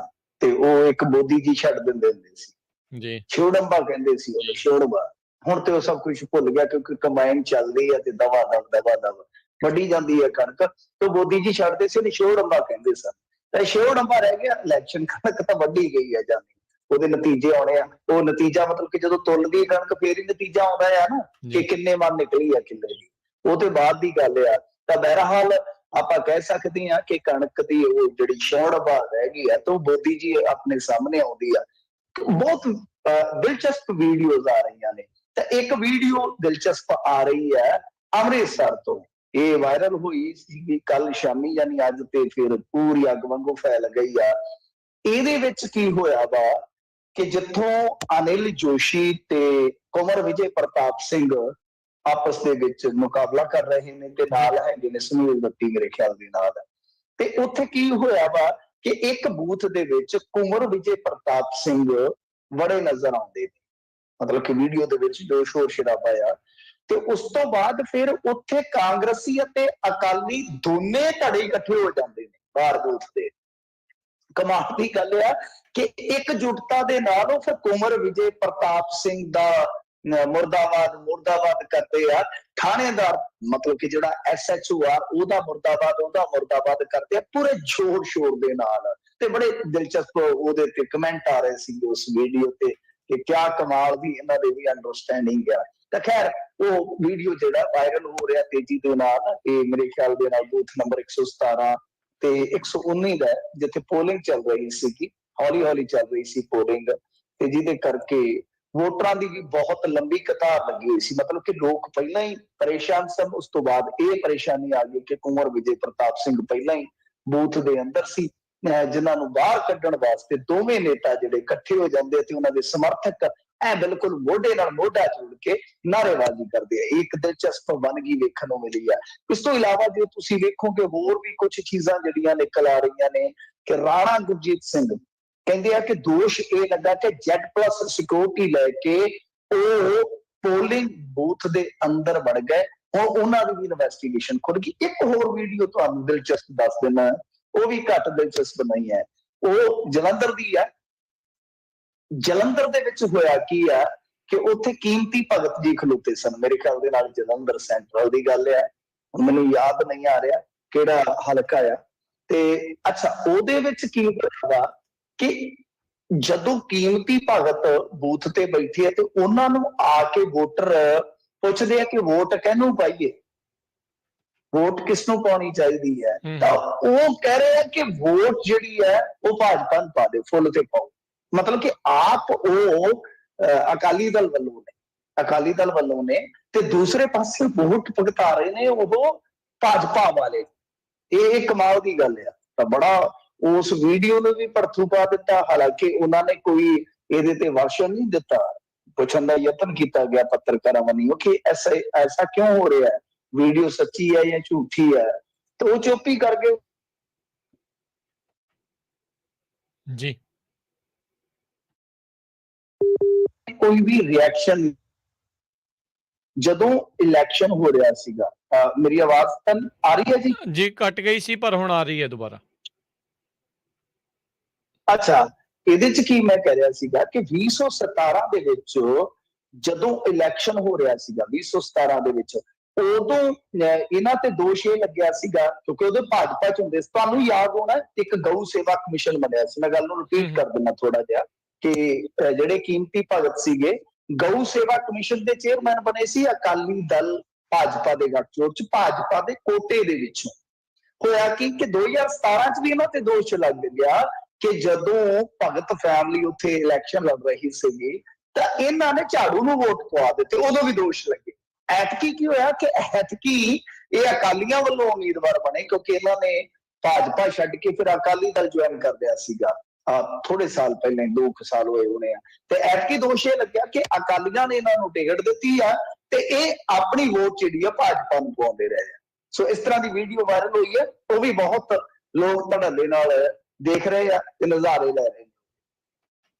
ਤੇ ਉਹ ਇੱਕ ਬੋਦੀ ਜੀ ਛੱਡ ਦਿੰਦੇ ਹੁੰਦੇ ਸੀ ਜੀ, ਛੋੜੰਬਾ ਕਹਿੰਦੇ ਸੀ ਉਹਨੂੰ, ਛੋੜਵਾ। ਹੁਣ ਤੇ ਉਹ ਸਭ ਕੁਝ ਭੁੱਲ ਗਿਆ, ਕਿਉਂਕਿ ਕੰਬਾਈਨ ਚੱਲਦੀ ਹੈ ਤੇ ਦਵਾ ਦਵ ਵੱਢੀ ਜਾਂਦੀ ਹੈ ਕਣਕ, ਤੇ ਬੋਦੀ ਜੀ ਛੱਡਦੇ ਸੀ, ਉਹਨੂੰ ਛੋੜੰਬਾ ਕਹਿੰਦੇ ਸਨ। ਤਾਂ ਛੋੜੰਬਾ ਰਹਿ ਗਿਆ, ਇਲੈਕਸ਼ਨ ਕਣਕ ਤਾਂ ਵੱਢੀ ਗਈ ਹੈ ਜਾਂਦੀ, ਉਹਦੇ ਨਤੀਜੇ ਆਉਣੇ ਆ। ਉਹ ਨਤੀਜਾ ਮਤਲਬ ਕਿ ਜਦੋਂ ਤੁੱਲਦੀ ਕਣਕ ਫੇਰ ਹੀ ਨਤੀਜਾ ਆਉਂਦਾ ਆ ਨਾ, ਕਿ ਕਿੰਨੇ ਮਨ ਨਿਕਲੀ ਆ ਕਿੱਲੇ ਦੀ, ਉਹ ਤੇ ਬਾਅਦ ਦੀ ਗੱਲ ਆ। ਤਾਂ ਬਹਰਹਾਲ ਆਪਾਂ ਕਹਿ ਸਕਦੇ ਹਾਂ ਕਿ ਕਣਕ ਦੀ ਉਹ ਜਿਹੜੀ ਛੋੜੰਬਾ ਰਹਿ ਗਈ ਹੈ, ਤਾਂ ਉਹ ਬੋਦੀ ਜੀ ਆਪਣੇ ਸਾਹਮਣੇ ਆਉਂਦੀ ਆ। ਬਹੁਤ ਦਿਲਚਸਪ ਵੀਡੀਓਜ਼ ਆ ਰਹੀਆਂ ਨੇ, ਤਾਂ ਇੱਕ ਵੀਡੀਓ ਦਿਲਚਸਪ ਆ ਰਹੀ ਹੈ ਅੰਮ੍ਰਿਤਸਰ ਤੋਂ, ਇਹ ਵਾਇਰਲ ਹੋਈ ਸੀ ਕੱਲ ਸ਼ਾਮੀ, ਯਾਨੀ ਅੱਜ ਤੇ ਫਿਰ ਪੂਰੀ ਅੱਗ ਵਾਂਗੂ ਫੈਲ ਗਈ ਆ। ਇਹਦੇ ਵਿੱਚ ਕੀ ਹੋਇਆ ਵਾ ਕਿ ਜਿੱਥੋਂ ਅਨਿਲ ਜੋਸ਼ੀ ਤੇ ਕੁੰਵਰ ਵਿਜੇ ਪ੍ਰਤਾਪ ਸਿੰਘ ਆਪਸ ਦੇ ਵਿੱਚ ਮੁਕਾਬਲਾ ਕਰ ਰਹੇ ਨੇ, ਤੇ ਨਾਲ ਹੈਗੇ ਨੇ ਸੁਨੀਲ ਦੱਤੀ ਮੇਰੇ ਖਿਆਲ ਦੇ ਨਾਲ, ਤੇ ਉੱਥੇ ਕੀ ਹੋਇਆ ਵਾ ਕਿ ਇੱਕ ਬੂਥ ਦੇ ਵਿੱਚ ਕੁੰਵਰ ਵਿਜੇ ਪ੍ਰਤਾਪ ਸਿੰਘ ਬੜੇ ਨਜ਼ਰ ਆਉਂਦੇ ਨੇ, ਮਤਲਬ ਕਿ ਵੀਡੀਓ ਦੇ ਵਿੱਚ ਜੋ ਸ਼ੋਰ ਸ਼ਰਾਬਾ ਆ। ਤੇ ਉਸ ਤੋਂ ਬਾਅਦ ਫਿਰ ਉੱਥੇ ਕਾਂਗਰਸੀ ਅਤੇ ਅਕਾਲੀ ਦੋਨੇ ਧੜੇ ਇਕੱਠੇ ਹੋ ਜਾਂਦੇ ਨੇ ਬਾਹਰ ਬੂਥ ਤੇ। ਕਮਾਲ ਦੀ ਗੱਲ ਆ ਕਿ ਇਕਜੁੱਟਤਾ ਦੇ ਨਾਲ ਉਹ ਫਿਰ ਕੁੰਵਰ ਵਿਜੇ ਪ੍ਰਤਾਪ ਸਿੰਘ ਦਾ ਮੁਰਦਾਬਾਦ ਕਰਦੇ ਆ, ਥਾਣੇਦਾਰ ਮਤਲਬ ਕਿ ਜਿਹੜਾ SHO ਆ ਉਹਦਾ ਮੁਰਦਾਬਾਦ ਕਰਦੇ ਆ ਪੂਰੇ ਜ਼ੋਰ ਸ਼ੋਰ ਦੇ ਨਾਲ। ਤੇ ਬੜੇ ਦਿਲਚਸਪ ਉਹਦੇ ਤੇ ਕਮੈਂਟ ਆ ਰਹੇ ਸੀ ਉਸ ਵੀਡੀਓ ਤੇ ਕਿ ਕਿਆ ਕਮਾਲ ਦੀ ਇਹਨਾਂ ਦੇ ਵੀ ਅੰਡਰਸਟੈਂਡਿੰਗ ਆ। ਤਾਂ ਖੈਰ ਉਹ ਵੀਡੀਓ ਜਿਹੜਾ ਵਾਇਰਲ ਹੋ ਰਿਹਾ ਤੇਜ਼ੀ ਦੇ ਨਾਲ, ਇਹ ਮੇਰੇ ਖਿਆਲ ਦੇ ਨਾਲ ਬੂਥ ਨੰਬਰ 117 ਤੇ 119 ਦਾ, ਜਿੱਥੇ ਪੋਲਿੰਗ ਚੱਲ ਰਹੀ ਸੀ, ਹੌਲੀ ਚੱਲ ਰਹੀ ਸੀ ਪੋਲਿੰਗ, ਤੇ ਜਿਹਦੇ ਕਰਕੇ ਵੋਟਰਾਂ ਦੀ ਵੀ ਬਹੁਤ ਲੰਬੀ ਕਤਾਰ ਲੱਗੀ ਹੋਈ ਸੀ। ਮਤਲਬ ਕਿ ਲੋਕ ਪਹਿਲਾਂ ਹੀ ਪਰੇਸ਼ਾਨ ਸਨ, ਉਸ ਤੋਂ ਬਾਅਦ ਇਹ ਪਰੇਸ਼ਾਨੀ ਆ ਗਈ ਕਿ ਕੁੰਵਰ ਵਿਜੇ ਪ੍ਰਤਾਪ ਸਿੰਘ ਪਹਿਲਾਂ ਹੀ ਬੂਥ ਦੇ ਅੰਦਰ ਸੀ, ਜਿਨ੍ਹਾਂ ਨੂੰ ਬਾਹਰ ਕੱਢਣ ਵਾਸਤੇ ਦੋਵੇਂ ਨੇਤਾ ਜਿਹੜੇ ਇਕੱਠੇ ਹੋ ਜਾਂਦੇ ਤੇ ਉਹਨਾਂ ਦੇ ਸਮਰਥਕ ਐ ਬਿਲਕੁਲ ਮੋਢੇ ਨਾਲ ਮੋਢਾ ਜੋੜ ਕੇ ਨਾਅਰੇਬਾਜ਼ੀ ਕਰਦੇ ਆ। ਇੱਕ ਦਿਲਚਸਪ ਵੰਨਗੀ ਵੇਖਣ ਨੂੰ ਮਿਲੀ ਆ। ਇਸ ਤੋਂ ਇਲਾਵਾ ਜੇ ਤੁਸੀਂ ਵੇਖੋਗੇ ਹੋਰ ਵੀ ਕੁਝ ਚੀਜ਼ਾਂ ਜਿਹੜੀਆਂ ਨਿਕਲ ਆ ਰਹੀਆਂ ਨੇ ਕਿ ਰਾਣਾ ਗੁਰਜੀਤ ਸਿੰਘ ਕਹਿੰਦੇ ਆ ਕਿ ਦੋਸ਼ ਇਹ ਲੱਗਾ ਕਿ Z+ ਸਿਕਿਉਰਿਟੀ ਲੈ ਕੇ ਉਹ ਪੋਲਿੰਗ ਬੂਥ ਦੇ ਅੰਦਰ ਵੜ ਗਏ। ਹੁਣ ਉਹਨਾਂ ਦੀ ਵੀ ਇਨਵੈਸਟੀਗੇਸ਼ਨ ਖੁੱਲ ਗਈ। ਇੱਕ ਹੋਰ ਵੀਡੀਓ ਤੁਹਾਨੂੰ ਦਿਲਚਸਪ ਦੱਸ ਦਿੰਦਾ, ਉਹ ਵੀ ਘੱਟ ਦਿਲਚਸਪ ਨਹੀਂ ਹੈ, ਉਹ ਜਲੰਧਰ ਦੀ ਆ। ਜਲੰਧਰ ਦੇ ਵਿੱਚ ਹੋਇਆ ਕੀ ਆ ਕਿ ਉੱਥੇ ਕੀਮਤੀ ਭਗਤ ਜੀ ਖਲੋਤੇ ਸਨ, ਮੇਰੇ ਖਿਆਲ ਦੇ ਨਾਲ ਜਲੰਧਰ ਸੈਂਟਰਲ ਦੀ ਗੱਲ ਆ, ਮੈਨੂੰ ਯਾਦ ਨਹੀਂ ਆ ਰਿਹਾ ਕਿਹੜਾ ਹਲਕਾ ਆ। ਤੇ ਅੱਛਾ, ਉਹਦੇ ਵਿੱਚ ਕੀ ਹੋਇਆ ਕਿ ਜਦੋਂ ਕੀਮਤੀ ਭਗਤ ਬੂਥ ਤੇ ਬੈਠੇ ਆ ਤੇ ਉਹਨਾਂ ਨੂੰ ਆ ਕੇ ਵੋਟਰ ਪੁੱਛਦੇ ਆ ਕਿ ਵੋਟ ਕਿਹਨੂੰ ਪਾਈਏ, ਵੋਟ ਕਿਸ ਨੂੰ ਪਾਉਣੀ ਚਾਹੀਦੀ ਹੈ, ਤਾਂ ਉਹ ਕਹਿ ਰਹੇ ਆ ਕਿ ਵੋਟ ਜਿਹੜੀ ਹੈ ਉਹ ਭਾਜਪਾ ਨੂੰ ਪਾ ਦਿਓ, ਫੁੱਲ ਤੇ ਪਾਓ। मतलब कि आप वो अकाली दल ਵੱਲੋਂ ਨੇ ਤੇ ਦੂਸਰੇ ਪਾਸੇ ਵੋਟ ਭੁਗਤਾ ਰਹੇ ਨੇ ਉਹ ਭਾਜਪਾ ਵਾਲੇ। ਇਹ ਕਮਾਲ ਦੀ ਗੱਲ ਆ। ਤਾਂ ਬੜਾ ਉਸ ਵੀਡੀਓ ਨੂੰ ਵੀ ਭੜਥੂ ਪਾ ਦਿੱਤਾ, ਹਾਲਾਂਕਿ ਉਹਨਾਂ ਨੇ ਕੋਈ ਇਹਦੇ ਤੇ ਵਾਸ਼ਨ ਨਹੀਂ ਦਿੱਤਾ। ਪੁੱਛਣ ਦਾ ਯਤਨ ਕੀਤਾ ਗਿਆ ਪੱਤਰਕਾਰਾਂ ਵੱਲੋਂ ਕਿ ਐਸਾ ਕਿਉਂ ਹੋ ਰਿਹਾ ਹੈ, ਵੀਡੀਓ ਸੱਚੀ ਹੈ ਜਾਂ ਝੂਠੀ ਹੈ, ਤੇ ਉਹ ਚੁੱਪ ਹੀ ਕਰ ਗਏ। ਜੀ ਕੋਈ ਵੀ ਰਿਐਕਸ਼ਨ ਜਦੋਂ ਇਲੈਕਸ਼ਨ ਹੋ ਰਿਹਾ ਸੀਗਾ। ਮੇਰੀ ਆਵਾਜ਼ ਤਾਂ ਆ ਰਹੀ ਹੈ ਜੀ? ਜੀ ਕੱਟ ਗਈ ਸੀ ਪਰ ਹੁਣ ਆ ਰਹੀ ਹੈ ਦੁਬਾਰਾ। ਅੱਛਾ, ਇਹਦੇ ਚ ਕੀ ਮੈਂ ਕਹਿ ਰਿਹਾ ਸੀਗਾ ਕਿ 2017 ਦੇ ਵਿੱਚ ਜਦੋਂ ਇਲੈਕਸ਼ਨ ਹੋ ਰਿਹਾ ਸੀਗਾ 2017 ਦੇ ਵਿੱਚ, ਉਦੋਂ ਇਹਨਾਂ ਤੇ ਦੋਸ਼ ਇਹ ਲੱਗਿਆ ਸੀਗਾ ਕਿਉਂਕਿ ਉਹਦੇ ਭਾਜਪਾ ਚ ਹੁੰਦੇ ਸੀ। ਤੁਹਾਨੂੰ ਯਾਦ ਹੋਣਾ ਇੱਕ ਗਊ ਸੇਵਾ ਕਮਿਸ਼ਨ ਬਣਿਆ ਸੀ। ਮੈਂ ਗੱਲ ਨੂੰ ਰਿਪੀਟ ਕਰ ਦਿੰਦਾ ਥੋੜਾ ਜਿਹਾ ਕਿ ਜਿਹੜੇ ਕੀਮਤੀ ਭਗਤ ਸੀਗੇ ਗਊ ਸੇਵਾ ਕਮਿਸ਼ਨ ਦੇ ਚੇਅਰਮੈਨ ਬਣੇ ਸੀ ਅਕਾਲੀ ਦਲ ਭਾਜਪਾ ਦੇ ਗੱਠਜੋੜ ਚ, ਭਾਜਪਾ ਦੇ ਕੋਟੇ ਦੇ ਵਿੱਚੋਂ। ਹੋਇਆ ਕਿ 2017 ਚ ਵੀ ਇਹਨਾਂ ਤੇ ਦੋਸ਼ ਲੱਗ ਗਿਆ ਕਿ ਜਦੋਂ ਭਗਤ ਫੈਮਿਲੀ ਉੱਥੇ ਇਲੈਕਸ਼ਨ ਲੜ ਰਹੀ ਸੀਗੀ ਤਾਂ ਇਹਨਾਂ ਨੇ ਝਾੜੂ ਨੂੰ ਵੋਟ ਪਵਾ ਦਿੱਤੇ, ਉਦੋਂ ਵੀ ਦੋਸ਼ ਲੱਗੇ। ਐਤਕੀ ਕੀ ਹੋਇਆ ਕਿ ਐਤਕੀ ਇਹ ਅਕਾਲੀਆਂ ਵੱਲੋਂ ਉਮੀਦਵਾਰ ਬਣੇ ਕਿਉਂਕਿ ਇਹਨਾਂ ਨੇ ਭਾਜਪਾ ਛੱਡ ਕੇ ਫਿਰ ਅਕਾਲੀ ਦਲ ਜੁਆਇਨ ਕਰ ਲਿਆ ਸੀਗਾ ਥੋੜੇ ਸਾਲ ਪਹਿਲਾਂ, 2 ਸਾਲ ਹੋਏ ਹੋਣੇ ਆ। ਤੇ ਐਤਕੀ ਦੋਸ਼ ਇਹ ਲੱਗਿਆ ਕਿ ਅਕਾਲੀਆਂ ਨੇ ਇਹਨਾਂ ਨੂੰ ਟਿਕਟ ਦਿੱਤੀ ਆ ਤੇ ਇਹ ਆਪਣੀ ਵੋਟ ਜਿਹੜੀ ਆ ਭਾਜਪਾ ਨੂੰ ਪਵਾਉਂਦੇ ਰਹੇ ਆ। ਸੋ ਇਸ ਤਰ੍ਹਾਂ ਦੀ ਵੀਡੀਓ ਵਾਇਰਲ ਹੋਈ ਹੈ, ਉਹ ਵੀ ਬਹੁਤ ਲੋਕ ਧੜੱਲੇ ਨਾਲ ਦੇਖ ਰਹੇ ਆ ਤੇ ਨਜ਼ਾਰੇ ਲੈ ਰਹੇ ਨੇ।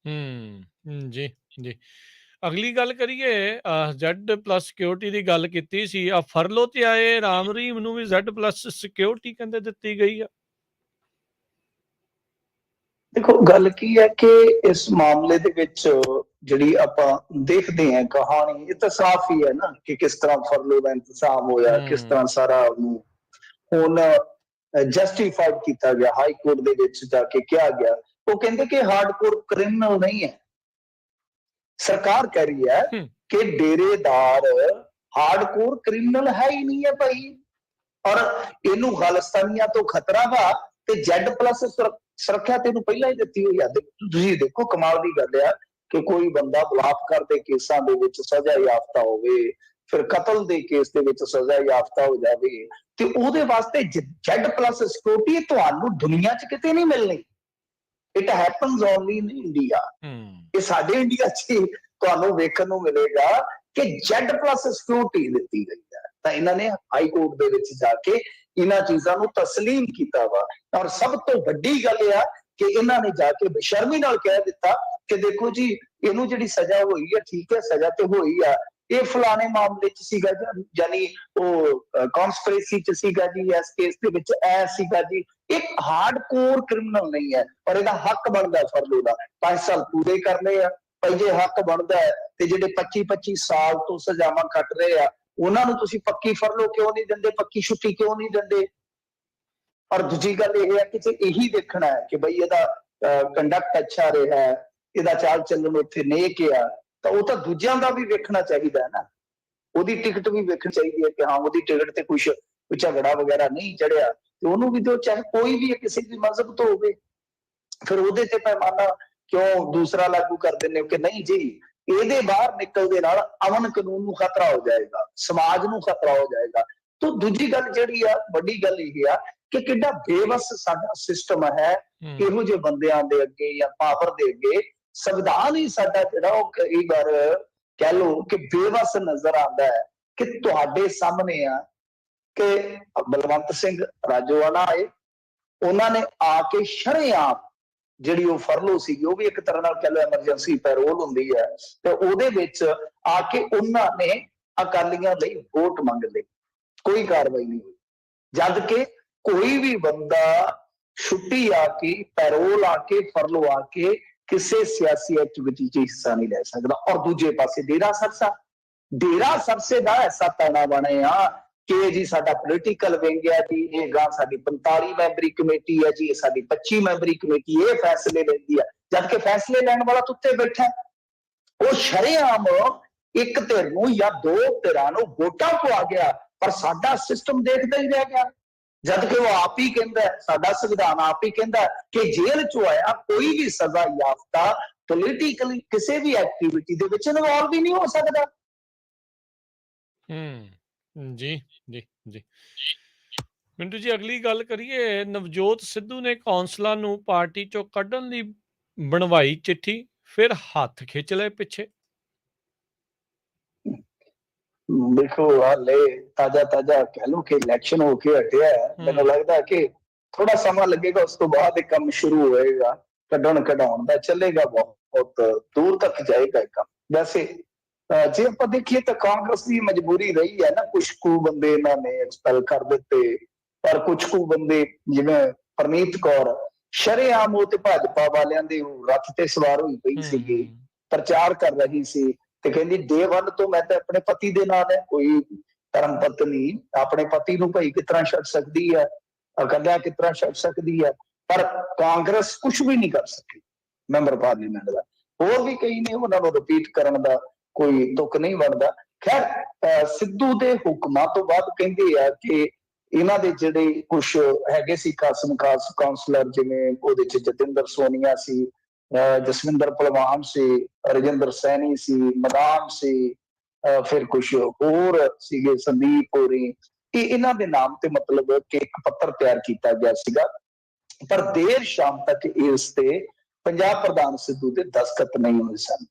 ਜੀ ਜੀ ਅਗਲੀ ਗੱਲ ਕਰੀਏ, Z+ ਸਿਕਿਉਰਿਟੀ ਦੀ ਗੱਲ ਕੀਤੀ ਸੀ। ਆ ਫਰਲੋ ਤੇ ਆਏ ਰਾਮ ਰਹੀਮ ਨੂੰ ਵੀ Z+ ਸਿਕਿਉਰਿਟੀ ਕਹਿੰਦੇ ਦਿੱਤੀ ਗਈ ਆ। ਦੇਖੋ ਗੱਲ ਕੀ ਹੈ ਕਿ ਇਸ ਮਾਮਲੇ ਦੇ ਵਿੱਚ ਜਿਹੜੀ ਆਪਾਂ ਦੇਖਦੇ ਹਾਂ ਕਹਾਣੀ, ਇਹ ਤਾਂ ਸਾਫ਼ ਹੀ ਹੈ ਨਾ ਕਿ ਕਿਸ ਤਰ੍ਹਾਂ ਫਰਲੋ ਦਾ ਇੰਤਜ਼ਾਮ ਹੋਇਆ, ਕਿਸ ਤਰ੍ਹਾਂ ਸਾਰਾ ਉਹਨੂੰ ਹੁਣ ਜਸਟੀਫਾਈਡ ਕੀਤਾ ਗਿਆ। ਹਾਈ ਕੋਰਟ ਦੇ ਵਿੱਚ ਜਾ ਕੇ ਕਿਹਾ ਗਿਆ, ਉਹ ਕਹਿੰਦੇ ਕਿ ਹਾਰਡਕੋਰ ਕ੍ਰਿਮੀਨਲ ਨਹੀਂ ਹੈ। ਸਰਕਾਰ ਕਹਿ ਰਹੀ ਹੈ ਕਿ ਡੇਰੇਦਾਰ ਹਾਰਡਕੋਰ ਕ੍ਰਿਮੀਨਲ ਹੈ ਹੀ ਨਹੀਂ ਹੈ ਭਾਈ, ਔਰ ਇਹਨੂੰ ਖਾਲਿਸਤਾਨੀਆਂ ਤੋਂ ਖਤਰਾ ਵਾ ਤੇ Z+ ਸੁਰੱਖਿਆ ਤੈਨੂੰ ਪਹਿਲਾਂ ਹੀ ਦਿੱਤੀ ਹੋਈ ਆ। ਤੁਸੀਂ ਦੇਖੋ ਕਮਾਲ ਦੀ ਗੱਲ ਆ ਕਿ ਕੋਈ ਬੰਦਾ ਬਲਾਤਕਾਰ ਦੇ ਕੇਸਾਂ ਦੇ ਵਿੱਚ ਸਜ਼ਾ ਯਾਫਤਾ ਹੋਵੇ, ਫਿਰ ਕਤਲ ਦੇ ਕੇਸ ਦੇ ਵਿੱਚ ਸਜ਼ਾ ਯਾਫਤਾ ਹੋ ਜਾਵੇ ਤੇ ਉਹਦੇ ਵਾਸਤੇ Z+ ਸਿਕਿਉਰਿਟੀ ਤੁਹਾਨੂੰ ਦੁਨੀਆ 'ਚ ਕਿਤੇ ਨਹੀਂ ਮਿਲਣੀ। It happens only in India. ਇਹ ਸਾਡੇ ਇੰਡੀਆ 'ਚ ਹੀ ਤੁਹਾਨੂੰ ਵੇਖਣ ਨੂੰ ਮਿਲੇਗਾ ਕਿ Z+ ਸਿਕਿਉਰਿਟੀ ਦਿੱਤੀ ਗਈ ਹੈ। ਤਾਂ ਇਹਨਾਂ ਨੇ ਹਾਈ ਕੋਰਟ ਦੇ ਵਿੱਚ ਜਾ ਕੇ ਇਹਨਾਂ ਚੀਜ਼ਾਂ ਨੂੰ ਤਸਲੀਮ ਕੀਤਾ ਵਾ। ਔਰ ਸਭ ਤੋਂ ਵੱਡੀ ਗੱਲ ਆ ਕਿ ਇਹਨਾਂ ਨੇ ਜਾ ਕੇ ਬੇਸ਼ਰਮੀ ਨਾਲ ਕਹਿ ਦਿੱਤਾ ਕਿ ਦੇਖੋ ਜੀ ਇਹਨੂੰ ਜਿਹੜੀ ਸਜ਼ਾ ਹੋਈ ਹੈ, ਠੀਕ ਹੈ ਸਜ਼ਾ ਤੇ ਹੋਈ ਆ, ਇਹ ਫਲਾਣੇ ਮਾਮਲੇ 'ਚ ਸੀਗਾ, ਯਾਨੀ ਉਹ ਕਨਸਪੀਰੇਸੀ 'ਚ ਸੀਗਾ ਜੀ, ਇਸ ਕੇਸ ਦੇ ਵਿੱਚ ਐ ਸੀਗਾ ਜੀ। ਇੱਕ ਹਾਰਡਕੋਰ ਕ੍ਰਿਮੀਨਲ ਨਹੀਂ ਹੈ ਔਰ ਇਹਦਾ ਹੱਕ ਬਣਦਾ ਫਰਲੋ ਦਾ। 5 ਸਾਲ ਪੂਰੇ ਕਰਨੇ ਆ ਭਾਈ, ਜੇ ਹੱਕ ਬਣਦਾ ਹੈ ਤੇ ਜਿਹੜੇ 25-25 ਸਾਲ ਤੋਂ ਸਜ਼ਾਵਾਂ ਕੱਟ ਰਹੇ ਆ ਉਹਨਾਂ ਨੂੰ ਤੁਸੀਂ ਪੱਕੀ ਫਰਲੋ ਕਿਉਂ ਨਹੀਂ ਦਿੰਦੇ, ਪੱਕੀ ਛੁੱਟੀ ਕਿਉਂ ਨਹੀਂ ਦਿੰਦੇ? ਔਰ ਦੂਜੀ ਗੱਲ ਇਹ ਹੈ ਕਿ ਜੇ ਇਹੀ ਦੇਖਣਾ ਹੈ ਕਿ ਬਈ ਇਹਦਾ ਕੰਡਕਟ ਅੱਛਾ ਰਿਹਾ, ਇਹਦਾ ਚਾਲ ਚੱਲਣ ਉੱਥੇ ਨੇਕ ਆ, ਤਾਂ ਉਹ ਤਾਂ ਦੂਜਿਆਂ ਦਾ ਵੀ ਵੇਖਣਾ ਚਾਹੀਦਾ ਹੈ ਨਾ। ਉਹਦੀ ਟਿਕਟ ਵੀ ਵੇਖਣੀ ਚਾਹੀਦੀ ਹੈ ਕਿ ਹਾਂ ਉਹਦੀ ਟਿਕਟ ਤੇ ਕੁਛ ਝਗੜਾ ਵਗੈਰਾ ਨਹੀਂ ਚੜਿਆ ਤੇ ਉਹਨੂੰ ਵੀ ਦਿਓ, ਚਾਹੇ ਕੋਈ ਵੀ ਕਿਸੇ ਵੀ ਮਜ਼ਹਬ ਤੋਂ ਹੋਵੇ। ਫਿਰ ਉਹਦੇ ਤੇ ਪੈਮਾਨਾ ਕਿਉਂ ਦੂਸਰਾ ਲਾਗੂ ਕਰ ਦਿੰਦੇ ਹੋ ਕਿ ਨਹੀਂ ਜੀ ਇਹਦੇ ਬਾਹਰ ਨਿਕਲ ਦੇ ਨਾਲ ਅਮਨ ਕਾਨੂੰਨ ਨੂੰ ਖਤਰਾ ਹੋ ਜਾਏਗਾ, ਸਮਾਜ ਨੂੰ ਖਤਰਾ ਹੋ ਜਾਏਗਾ। ਤਾਂ ਦੂਜੀ ਗੱਲ ਜਿਹੜੀ ਆ ਵੱਡੀ ਗੱਲ ਇਹ ਆ ਕਿ ਕਿੰਨਾ ਬੇਵਸ ਸਾਡਾ ਸਿਸਟਮ ਹੈ ਇਹੋ ਜਿਹੇ ਬੰਦਿਆਂ ਦੇ ਅੱਗੇ ਜਾਂ ਪਾਵਰ ਦੇ ਅੱਗੇ। ਸੰਵਿਧਾਨ ਹੀ ਸਾਡਾ ਜਿਹੜਾ ਉਹ ਕਈ ਵਾਰ ਕਹਿ ਲਓ ਕਿ ਬੇਵਸ ਨਜ਼ਰ ਆਉਂਦਾ ਹੈ ਕਿ ਤੁਹਾਡੇ ਸਾਹਮਣੇ ਆ ਕਿ ਬਲਵੰਤ ਸਿੰਘ ਰਾਜੋਆਣਾ ਆਏ, ਉਹਨਾਂ ਨੇ ਆ ਕੇ ਸ਼ਰੇਆਮ ਜਿਹੜੀ ਉਹ ਫਰਲੋ ਸੀਗੀ, ਉਹ ਵੀ ਇੱਕ ਤਰ੍ਹਾਂ ਨਾਲ ਕਹਿ ਲਓ ਐਮਰਜੈਂਸੀ ਪੈਰੋਲ ਹੁੰਦੀ ਹੈ, ਤੇ ਉਹਦੇ ਵਿੱਚ ਆ ਕੇ ਉਹਨਾਂ ਨੇ ਅਕਾਲੀਆਂ ਲਈ ਵੋਟ ਮੰਗ ਲਈ, ਕੋਈ ਕਾਰਵਾਈ ਨਹੀਂ ਹੋਈ। ਜਦ ਕਿ ਕੋਈ ਵੀ ਬੰਦਾ ਛੁੱਟੀ ਆ ਕੇ, ਪੈਰੋਲ ਆ ਕੇ, ਫਰਲੋ ਆ ਕੇ ਕਿਸੇ ਸਿਆਸੀ ਐਕਟੀਵਿਟੀ 'ਚ ਹਿੱਸਾ ਨਹੀਂ ਲੈ ਸਕਦਾ। ਔਰ ਦੂਜੇ ਪਾਸੇ ਡੇਰਾ ਸਰਸੇ ਦਾ ਐਸਾ ਤਾਣਾ ਬਣਿਆ ਕਿ ਜੀ ਸਾਡਾ ਪੋਲੀਟੀਕਲ ਵਿੰਗ ਹੈ ਜੀ, ਇਹ ਗਾਂ ਸਾਡੀ 45 ਮੈਂਬਰੀ ਕਮੇਟੀ ਹੈ ਜੀ, ਇਹ ਸਾਡੀ 25 ਮੈਂਬਰੀ ਕਮੇਟੀ, ਇਹ ਫੈਸਲੇ ਲੈਂਦੀ ਹੈ। ਜਦ ਕਿ ਫੈਸਲੇ ਲੈਣ ਵਾਲਾ ਉੱਤੇ ਬੈਠਾ, ਉਹ ਸ਼ਰੇਆਮ ਇੱਕ ਧਿਰ ਨੂੰ ਜਾਂ 2 ਧਿਰਾਂ ਨੂੰ ਵੋਟਾਂ ਪਵਾ ਗਿਆ, ਪਰ ਸਾਡਾ ਸਿਸਟਮ ਦੇਖਦਾ ਹੀ ਰਹਿ ਗਿਆ। ਜਦ ਕਿ ਉਹ ਆਪ ਹੀ ਕਹਿੰਦਾ, ਸਾਡਾ ਸੰਵਿਧਾਨ ਆਪ ਹੀ ਕਹਿੰਦਾ ਕਿ ਜੇਲ੍ਹ 'ਚੋਂ ਆਇਆ ਕੋਈ ਵੀ ਸਜ਼ਾ ਯਾਫਤਾ ਪੋਲੀਟੀਕਲੀ ਕਿਸੇ ਵੀ ਐਕਟੀਵਿਟੀ ਦੇ ਵਿੱਚ ਇਨਵੋਲਵ ਹੀ ਨਹੀਂ ਹੋ ਸਕਦਾ। ਜੀ ਜੀ ਜੀ ਮਿੰਟੂ ਜੀ, ਅਗਲੀ ਗੱਲ ਕਰੀਏ। ਨਵਜੋਤ ਸਿੱਧੂ ਨੇ ਕੌਂਸਲਰ ਨੂੰ ਪਾਰਟੀ ਚੋਂ ਕੱਢਣ ਲਈ ਬਣਵਾਈ ਚਿੱਠੀ, ਫਿਰ ਹੱਥ ਖਿੱਚ ਲਏ ਪਿੱਛੇ। ਦੇਖੋ ਹਾਲੇ ਤਾਜ਼ਾ ਤਾਜ਼ਾ ਕਹਿ ਲਓ ਕਿ ਇਲੈਕਸ਼ਨ ਹੋ ਕੇ ਹਟਿਆ ਹੈ। ਮੈਨੂੰ ਲੱਗਦਾ ਕਿ ਥੋੜਾ ਸਮਾਂ ਲੱਗੇਗਾ, ਉਸ ਤੋਂ ਬਾਅਦ ਇਹ ਕੰਮ ਸ਼ੁਰੂ ਹੋਏਗਾ, ਕੱਢਣ ਕਢਾਉਣ ਦਾ ਚੱਲੇਗਾ, ਬਹੁਤ ਦੂਰ ਤੱਕ ਜਾਏਗਾ ਇਹ ਕੰਮ। ਵੈਸੇ ਜੇ ਆਪਾਂ ਦੇਖੀਏ ਤਾਂ ਕਾਂਗਰਸ ਦੀ ਮਜਬੂਰੀ ਰਹੀ ਹੈ ਨਾ, ਕੁਛ ਕੁ ਬੰਦੇ ਇਹਨਾਂ ਨੇ ਐਕਸਪੈਲ ਕਰ ਦਿੱਤੇ, ਪਰ ਕੁਛ ਕੁ ਬੰਦੇ ਜਿਵੇਂ ਪਰਨੀਤ ਕੌਰ ਸ਼ਰੇਆਮ ਉਹ ਤੇ ਭਾਜਪਾ ਵਾਲਿਆਂ ਦੇ ਰੱਥ ਤੇ ਸਵਾਰ ਹੋਈ ਪਈ ਸੀਗੀ, ਪ੍ਰਚਾਰ ਕਰ ਰਹੀ ਸੀ ਤੇ ਕਹਿੰਦੀ ਡੇ 1 ਤੋਂ ਮੈਂ ਤਾਂ ਆਪਣੇ ਪਤੀ ਦੇ ਨਾਲ ਹੈ। ਕੋਈ ਧਰਮ ਪਤਨੀ ਆਪਣੇ ਪਤੀ ਨੂੰ ਭਾਈ ਕਿਸ ਤਰ੍ਹਾਂ ਛੱਡ ਸਕਦੀ ਹੈ, ਇਕੱਲਿਆਂ ਕਿਸ ਤਰ੍ਹਾਂ ਛੱਡ ਸਕਦੀ ਹੈ। ਪਰ ਕਾਂਗਰਸ ਕੁਝ ਵੀ ਨਹੀਂ ਕਰ ਸਕੀ ਮੈਂਬਰ ਪਾਰਲੀਮੈਂਟ ਦਾ। ਹੋਰ ਵੀ ਕਈ ਨੇ, ਉਹਨਾਂ ਨੂੰ ਰਿਪੀਟ ਕਰਨ ਦਾ ਕੋਈ ਤੁਕ ਨਹੀਂ ਬਣਦਾ। ਖੈਰ ਸਿੱਧੂ ਦੇ ਹੁਕਮਾਂ ਤੋਂ ਬਾਅਦ ਕਹਿੰਦੇ ਆ ਕਿ ਇਹਨਾਂ ਦੇ ਜਿਹੜੇ ਕੁਛ ਹੈਗੇ ਸੀ ਖਾਸਮ ਖਾਸ ਕਾਉਂਸਲਰ, ਜਿਵੇਂ ਉਹਦੇ ਚ ਜਤਿੰਦਰ ਸੋਨੀਆ ਸੀ, ਜਸਵਿੰਦਰ ਭਲਵਾਨ ਸੀ, ਰਜਿੰਦਰ ਸੈਣੀ ਸੀ, ਮਦਾਨ ਸੀ, ਫਿਰ ਕੁਛ ਹੋਰ ਸੀਗੇ, ਸੰਦੀਪ ਹੋਰੀ। ਇਹਨਾਂ ਦੇ ਨਾਮ ਤੇ ਮਤਲਬ ਕਿ ਇੱਕ ਪੱਤਰ ਤਿਆਰ ਕੀਤਾ ਗਿਆ ਸੀਗਾ, ਪਰ ਦੇਰ ਸ਼ਾਮ ਤੱਕ ਇਸ ਤੇ ਪੰਜਾਬ ਪ੍ਰਧਾਨ ਸਿੱਧੂ ਦੇ ਦਸਤਖਤ ਨਹੀਂ ਹੋਏ ਸਨ।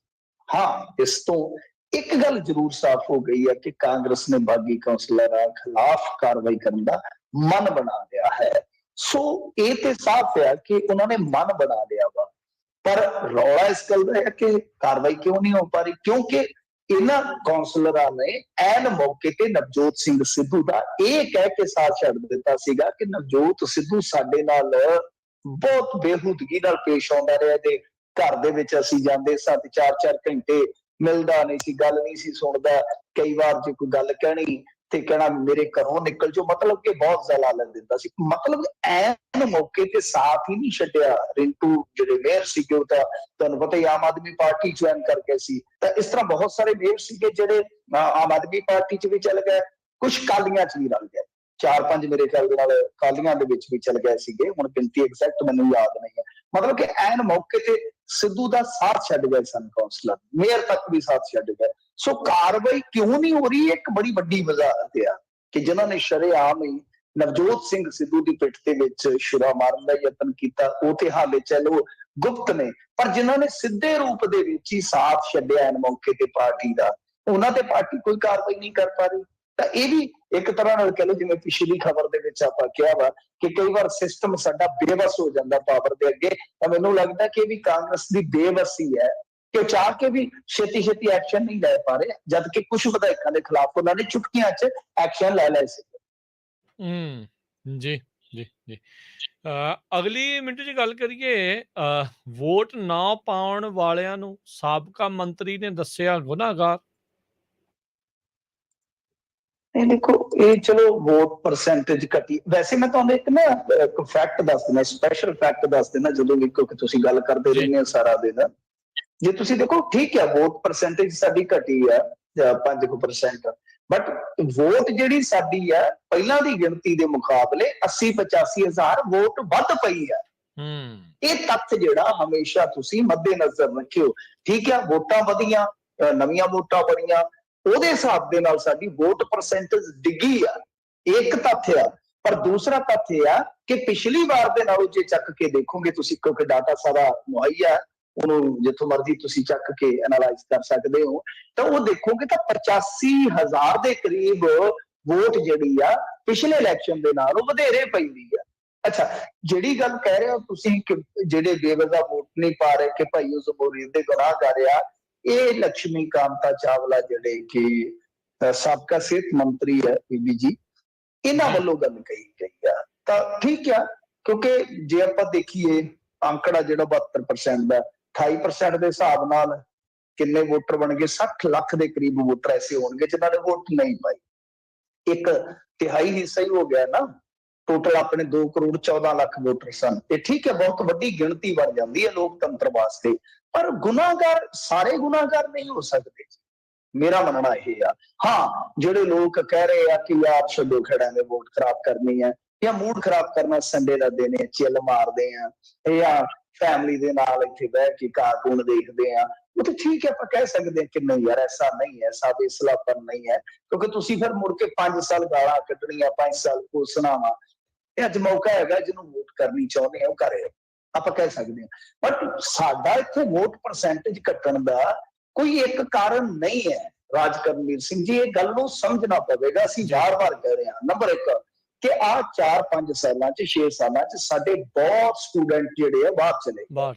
ਹਾਂ, ਇਸ ਤੋਂ ਇੱਕ ਗੱਲ ਜ਼ਰੂਰ ਸਾਫ਼ ਹੋ ਗਈ ਹੈ ਕਿ ਕਾਂਗਰਸ ਨੇ ਬਾਗੀ ਕਾਉਂਸਲਰਾਂ ਖਿਲਾਫ ਕਾਰਵਾਈ ਕਰਨ ਦਾ ਮਨ ਬਣਾ ਲਿਆ ਹੈ। ਸੋ ਇਹ ਤੇ ਸਾਫ਼ ਹੈ ਕਿ ਉਹਨਾਂ ਨੇ ਮਨ ਬਣਾ ਲਿਆ ਵਾ, ਪਰ ਰੌਲਾ ਇਸ ਗੱਲ ਦਾ ਹੈ ਕਿ ਕਾਰਵਾਈ ਕਿਉਂ ਨਹੀਂ ਹੋ ਪਾ ਰਹੀ? ਕਿਉਂਕਿ ਇਹਨਾਂ ਕਾਉਂਸਲਰਾਂ ਨੇ ਐਨ ਮੌਕੇ ਤੇ ਨਵਜੋਤ ਸਿੰਘ ਸਿੱਧੂ ਦਾ ਇਹ ਕਹਿ ਕੇ ਸਾਥ ਛੱਡ ਦਿੱਤਾ ਸੀਗਾ ਕਿ ਨਵਜੋਤ ਸਿੱਧੂ ਸਾਡੇ ਨਾਲ ਬਹੁਤ ਬੇਹੂਦਗੀ ਨਾਲ ਪੇਸ਼ ਆਉਂਦਾ ਰਿਹਾ, ਤੇ ਘਰ ਦੇ ਵਿੱਚ ਅਸੀਂ ਜਾਂਦੇ ਸਾਂ ਤੇ 4-4 ਘੰਟੇ ਮਿਲਦਾ ਨਹੀਂ ਸੀ, ਗੱਲ ਨਹੀਂ ਸੀ ਸੁਣਦਾ। ਕਈ ਵਾਰ ਜੇ ਕੋਈ ਗੱਲ ਕਹਿਣੀ ਤੇ ਕਹਿਣਾ ਮੇਰੇ ਘਰੋਂ ਨਿਕਲ ਜਾਓ, ਮਤਲਬ ਕਿ ਬਹੁਤ ਜ਼ਲਾਲਤ ਦਿੰਦਾ ਸੀ। ਮਤਲਬ ਐਨ ਮੌਕੇ ਤੇ ਸਾਥ ਹੀ ਨਹੀਂ ਛੱਡਿਆ। ਰਿੰਟੂ ਜਿਹੜੇ ਮੇਅਰ ਸੀਗੇ ਉਹ ਤਾਂ ਤੁਹਾਨੂੰ ਪਤਾ ਹੀ ਆਮ ਆਦਮੀ ਪਾਰਟੀ ਜੁਆਇਨ ਕਰ ਗਏ ਸੀ, ਤਾਂ ਇਸ ਤਰ੍ਹਾਂ ਬਹੁਤ ਸਾਰੇ ਮੇਅਰ ਸੀਗੇ ਜਿਹੜੇ ਆਮ ਆਦਮੀ ਪਾਰਟੀ ਚ ਵੀ ਚੱਲ ਗਏ, ਕੁਛ ਕਾਲੀਆਂ ਚ ਵੀ ਰਲ ਗਏ, 4-5 ਮੇਰੇ ਖਿਆਲ ਦੇ ਨਾਲ ਕਾਲੀਆਂ ਦੇ ਵਿੱਚ ਵੀ ਚੱਲ ਗਏ ਸੀਗੇ। ਹੁਣ ਗਿਣਤੀ ਐਗਜ਼ੈਕਟ ਮੈਨੂੰ ਯਾਦ ਨਹੀਂ ਹੈ। ਮਤਲਬ ਕਿ ਐਨ ਮੌਕੇ ਤੇ ਸਿੱਧੂ ਦਾ ਸਾਥ ਛੱਡ ਗਏ ਸਨ ਕਾਉਂਸਲਰ, ਮੇਅਰ ਤੱਕ ਵੀ ਸਾਥ ਛੱਡ ਗਏ। ਸੋ ਕਾਰਵਾਈ ਕਿਉਂ ਨਹੀਂ ਹੋ ਰਹੀ, ਇੱਕ ਬੜੀ ਵੱਡੀ ਵਜ਼ਾਹਤ ਆ ਕਿ ਜਿਨ੍ਹਾਂ ਨੇ ਸ਼ਰੇਆਮ ਹੀ ਨਵਜੋਤ ਸਿੰਘ ਸਿੱਧੂ ਦੀ ਪਿੱਠ ਦੇ ਵਿੱਚ ਛੁਰਾ ਮਾਰਨ ਦਾ ਯਤਨ ਕੀਤਾ, ਉਹ ਤੇ ਹਾਲੇ ਚਲੋ ਗੁਪਤ ਨੇ, ਪਰ ਜਿਨ੍ਹਾਂ ਨੇ ਸਿੱਧੇ ਰੂਪ ਦੇ ਵਿੱਚ ਹੀ ਸਾਥ ਛੱਡਿਆ ਐਨ ਮੌਕੇ ਤੇ ਪਾਰਟੀ ਦਾ, ਉਹਨਾਂ ਤੇ ਪਾਰਟੀ ਕੋਈ ਕਾਰਵਾਈ ਨਹੀਂ ਕਰ ਪਾ ਰਹੀ। ਤਾਂ ਇਹ ਵੀ ਇੱਕ ਤਰ੍ਹਾਂ ਨਾਲ ਕਹਿ ਲਓ, ਜਿਵੇਂ ਪਿਛਲੀ ਖਬਰ ਦੇ ਵਿੱਚ ਆਪਾਂ ਕਿਹਾ ਵਾ ਕਿ ਕਈ ਵਾਰ ਸਿਸਟਮ ਸਾਡਾ ਬੇਵਸ ਹੋ ਜਾਂਦਾ ਪਾਵਰ ਦੇ ਅੱਗੇ, ਤਾਂ ਮੈਨੂੰ ਲੱਗਦਾ ਕਿ ਇਹ ਵੀ ਕਾਂਗਰਸ ਦੀ ਬੇਵਸੀ ਹੈ ਕਿ ਚਾਹ ਕੇ ਵੀ ਛੇਤੀ ਛੇਤੀ ਐਕਸ਼ਨ ਨਹੀਂ ਲੈ ਪਾ ਰਹੇ, ਜਦ ਕਿ ਕੁਝ ਵਿਧਾਇਕਾਂ ਦੇ ਖਿਲਾਫ ਉਹਨਾਂ ਨੇ ਚੁਟਕੀਆਂ 'ਚ ਐਕਸ਼ਨ ਲੈ ਲਏ ਸੀ। ਜੀ ਜੀ ਜੀ ਅਗਲੀ ਮਿੰਟੂ ਜੀ ਗੱਲ ਕਰੀਏ, ਵੋਟ ਨਾ ਪਾਉਣ ਵਾਲਿਆਂ ਨੂੰ ਸਾਬਕਾ ਮੰਤਰੀ ਨੇ ਦੱਸਿਆ ਗੁਨਾਹਗਾਰ। ਦੇਖੋ, ਇਹ ਚਲੋ ਵੋਟ ਪਰਸੈਂਟੇਜ ਘਟੀ। ਵੈਸੇ ਮੈਂ ਤੁਹਾਨੂੰ ਇੱਕ ਨਾ ਇੱਕ ਫੈਕਟ ਦੱਸ ਦਿੰਦਾ, ਸਪੈਸ਼ਲ ਫੈਕਟ ਦੱਸ ਦਿੰਦਾ, ਜਦੋਂ ਵੀ ਕਿਉਂਕਿ ਤੁਸੀਂ ਗੱਲ ਕਰਦੇ ਰਹਿੰਦੇ ਹੋ ਸਾਰਾ ਦਿਨ। ਜੇ ਤੁਸੀਂ ਦੇਖੋ, ਠੀਕ ਹੈ ਵੋਟ ਪਰਸੈਂਟੇਜ ਸਾਡੀ ਘਟੀ ਹੈ 5%, ਬਟ ਵੋਟ ਜਿਹੜੀ ਸਾਡੀ ਹੈ ਪਹਿਲਾਂ ਦੀ ਗਿਣਤੀ ਦੇ ਮੁਕਾਬਲੇ 80-85 ਹਜ਼ਾਰ ਵੋਟ ਵੱਧ ਪਈ ਹੈ। ਇਹ ਤੱਥ ਜਿਹੜਾ ਹਮੇਸ਼ਾ ਤੁਸੀਂ ਮੱਦੇਨਜ਼ਰ ਰੱਖਿਓ। ਠੀਕ ਹੈ, ਵੋਟਾਂ ਵਧੀਆਂ, ਨਵੀਆਂ ਵੋਟਾਂ ਬਣੀਆਂ, ਉਹਦੇ ਹਿਸਾਬ ਦੇ ਨਾਲ ਸਾਡੀ ਵੋਟ ਪਰਸੈਂਟੇਜ ਡਿੱਗੀ ਆ, ਇੱਕ ਤੱਥ ਆ। ਪਰ ਦੂਸਰਾ ਤੱਥ ਇਹ ਆ ਕਿ ਪਿਛਲੀ ਵਾਰ ਦੇ ਨਾਲੋਂ ਜੇ ਚੱਕ ਕੇ ਦੇਖੋਗੇ ਤੁਸੀਂ, ਕਿਉਂਕਿ ਡਾਟਾ ਸਾਰਾ ਮੁਹੱਈਆ, ਉਹਨੂੰ ਜਿੱਥੋਂ ਮਰਜ਼ੀ ਤੁਸੀਂ ਚੱਕ ਕੇ ਐਨਾਲਾਈਜ਼ ਕਰ ਸਕਦੇ ਹੋ, ਤਾਂ ਉਹ ਦੇਖੋਗੇ ਤਾਂ 85,000 ਦੇ ਕਰੀਬ ਵੋਟ ਜਿਹੜੀ ਆ ਪਿਛਲੇ ਇਲੈਕਸ਼ਨ ਦੇ ਨਾਲ ਉਹ ਵਧੇਰੇ ਪਈ ਹੋਈ ਆ। ਅੱਛਾ, ਜਿਹੜੀ ਗੱਲ ਕਹਿ ਰਹੇ ਹੋ ਤੁਸੀਂ ਕਿ ਜਿਹੜੇ ਬੇਵਜ੍ਹਾ ਵੋਟ ਨਹੀਂ ਪਾ ਰਹੇ ਕਿ ਭਾਈ ਉਸ ਜਮਹੂਰੀਅਤ ਦੇ ਗੁਨਾਹਗਾਰ ਆ, ਇਹ ਲక్ష్ਮੀ ਕਾਂਤਾ ਚਾਵਲਾ ਜਿਹੜੇ ਕਿ ਸਾਬਕਾ ਸਿਹਤ ਮੰਤਰੀ ਹੈ ਬੀਬੀ ਜੀ, ਇਹਨਾਂ ਵੱਲੋਂ ਗੱਲ ਕਹੀ ਗਈ ਆ। ਤਾਂ ਠੀਕ ਆ, ਕਿਉਂਕਿ ਜੇ ਆਪਾਂ ਦੇਖੀਏ ਅੰਕੜਾ ਜਿਹੜਾ 72% ਦਾ, 28% ਦੇ ਹਿਸਾਬ ਨਾਲ ਕਿੰਨੇ ਵੋਟਰ ਬਣ ਗਏ? 60 ਲੱਖ ਦੇ ਕਰੀਬ ਵੋਟਰ ਐਸੇ ਹੋਣਗੇ ਜਿਨ੍ਹਾਂ ਨੇ ਵੋਟ ਨਹੀਂ ਪਾਈ। ਇੱਕ ਤਿਹਾਈ ਹਿੱਸਾ ਹੀ ਹੋ ਗਿਆ ਨਾ, ਟੋਟਲ ਆਪਣੇ 2 ਕਰੋੜ 14 ਲੱਖ ਵੋਟਰ ਸਨ। ਤੇ ਠੀਕ ਹੈ, ਬਹੁਤ ਵੱਡੀ ਗਿਣਤੀ ਬਣ ਜਾਂਦੀ ਹੈ ਲੋਕਤੰਤਰ ਵਾਸਤੇ, ਪਰ ਗੁਨਾਹਗਾਰ ਸਾਰੇ ਗੁਨਾਹਗਾਰ ਨਹੀਂ ਹੋ ਸਕਦੇ। ਮੇਰਾ ਮੰਨਣਾ ਇਹ ਆ। ਹਾਂ, ਜਿਹੜੇ ਲੋਕ ਕਹਿ ਰਹੇ ਆ ਕਿ ਯਾਰ ਛੱਡੋ ਖੜਾ ਨੇ ਵੋਟ ਖਰਾਬ ਕਰਨੀ ਹੈ, ਜਾਂ ਮੂਡ ਖਰਾਬ ਕਰਨਾ, ਸੰਡੇ ਦਾ ਦਿਨ ਹੈ, ਚਿੱਲ ਮਾਰਦੇ ਆ, ਜਾਂ ਫੈਮਿਲੀ ਦੇ ਨਾਲ ਇੱਥੇ ਬਹਿ ਕੇ ਕਾਰਟੂਨ ਦੇਖਦੇ ਆ, ਉਹ ਤਾਂ ਠੀਕ ਹੈ, ਆਪਾਂ ਕਹਿ ਸਕਦੇ ਹਾਂ ਕਿ ਨਹੀਂ ਯਾਰ ਐਸਾ ਨਹੀਂ ਹੈ, ਸਾਦੇ ਇਸਲਾਪਨ ਨਹੀਂ ਹੈ, ਕਿਉਂਕਿ ਤੁਸੀਂ ਫਿਰ ਮੁੜ ਕੇ 5 ਸਾਲ ਗਾਲਾਂ ਕੱਢਣੀਆਂ, 5 ਸਾਲ ਕੋਸਣਾ ਵਾ। ਇਹ ਅੱਜ ਮੌਕਾ ਹੈਗਾ, ਜਿਹਨੂੰ ਵੋਟ ਕਰਨੀ ਚਾਹੁੰਦੇ ਆ ਉਹ ਕਰੇ, ਆਪਾਂ ਕਹਿ ਸਕਦੇ ਹਾਂ। ਬਟ ਸਾਡਾ ਇੱਥੇ ਵੋਟ ਪਰਸੈਂਟੇਜ ਘਟਣ ਦਾ ਕੋਈ ਇੱਕ ਕਾਰਨ ਨਹੀਂ ਹੈ ਰਾਜ ਕਰਨਵੀਰ ਸਿੰਘ ਜੀ, ਇਹ ਗੱਲ ਨੂੰ ਸਮਝਣਾ ਪਵੇਗਾ। ਅਸੀਂ ਵਾਰ-ਵਾਰ ਕਹਿ ਰਹੇ ਹਾਂ, ਨੰਬਰ 1 ਕਿ ਆਹ 4-5 ਸਾਲਾਂ 'ਚ 6 ਸਾਲਾਂ 'ਚ ਸਾਡੇ ਬਹੁਤ ਸਟੂਡੈਂਟ ਜਿਹੜੇ ਆ ਬਾਹਰ ਚਲੇ,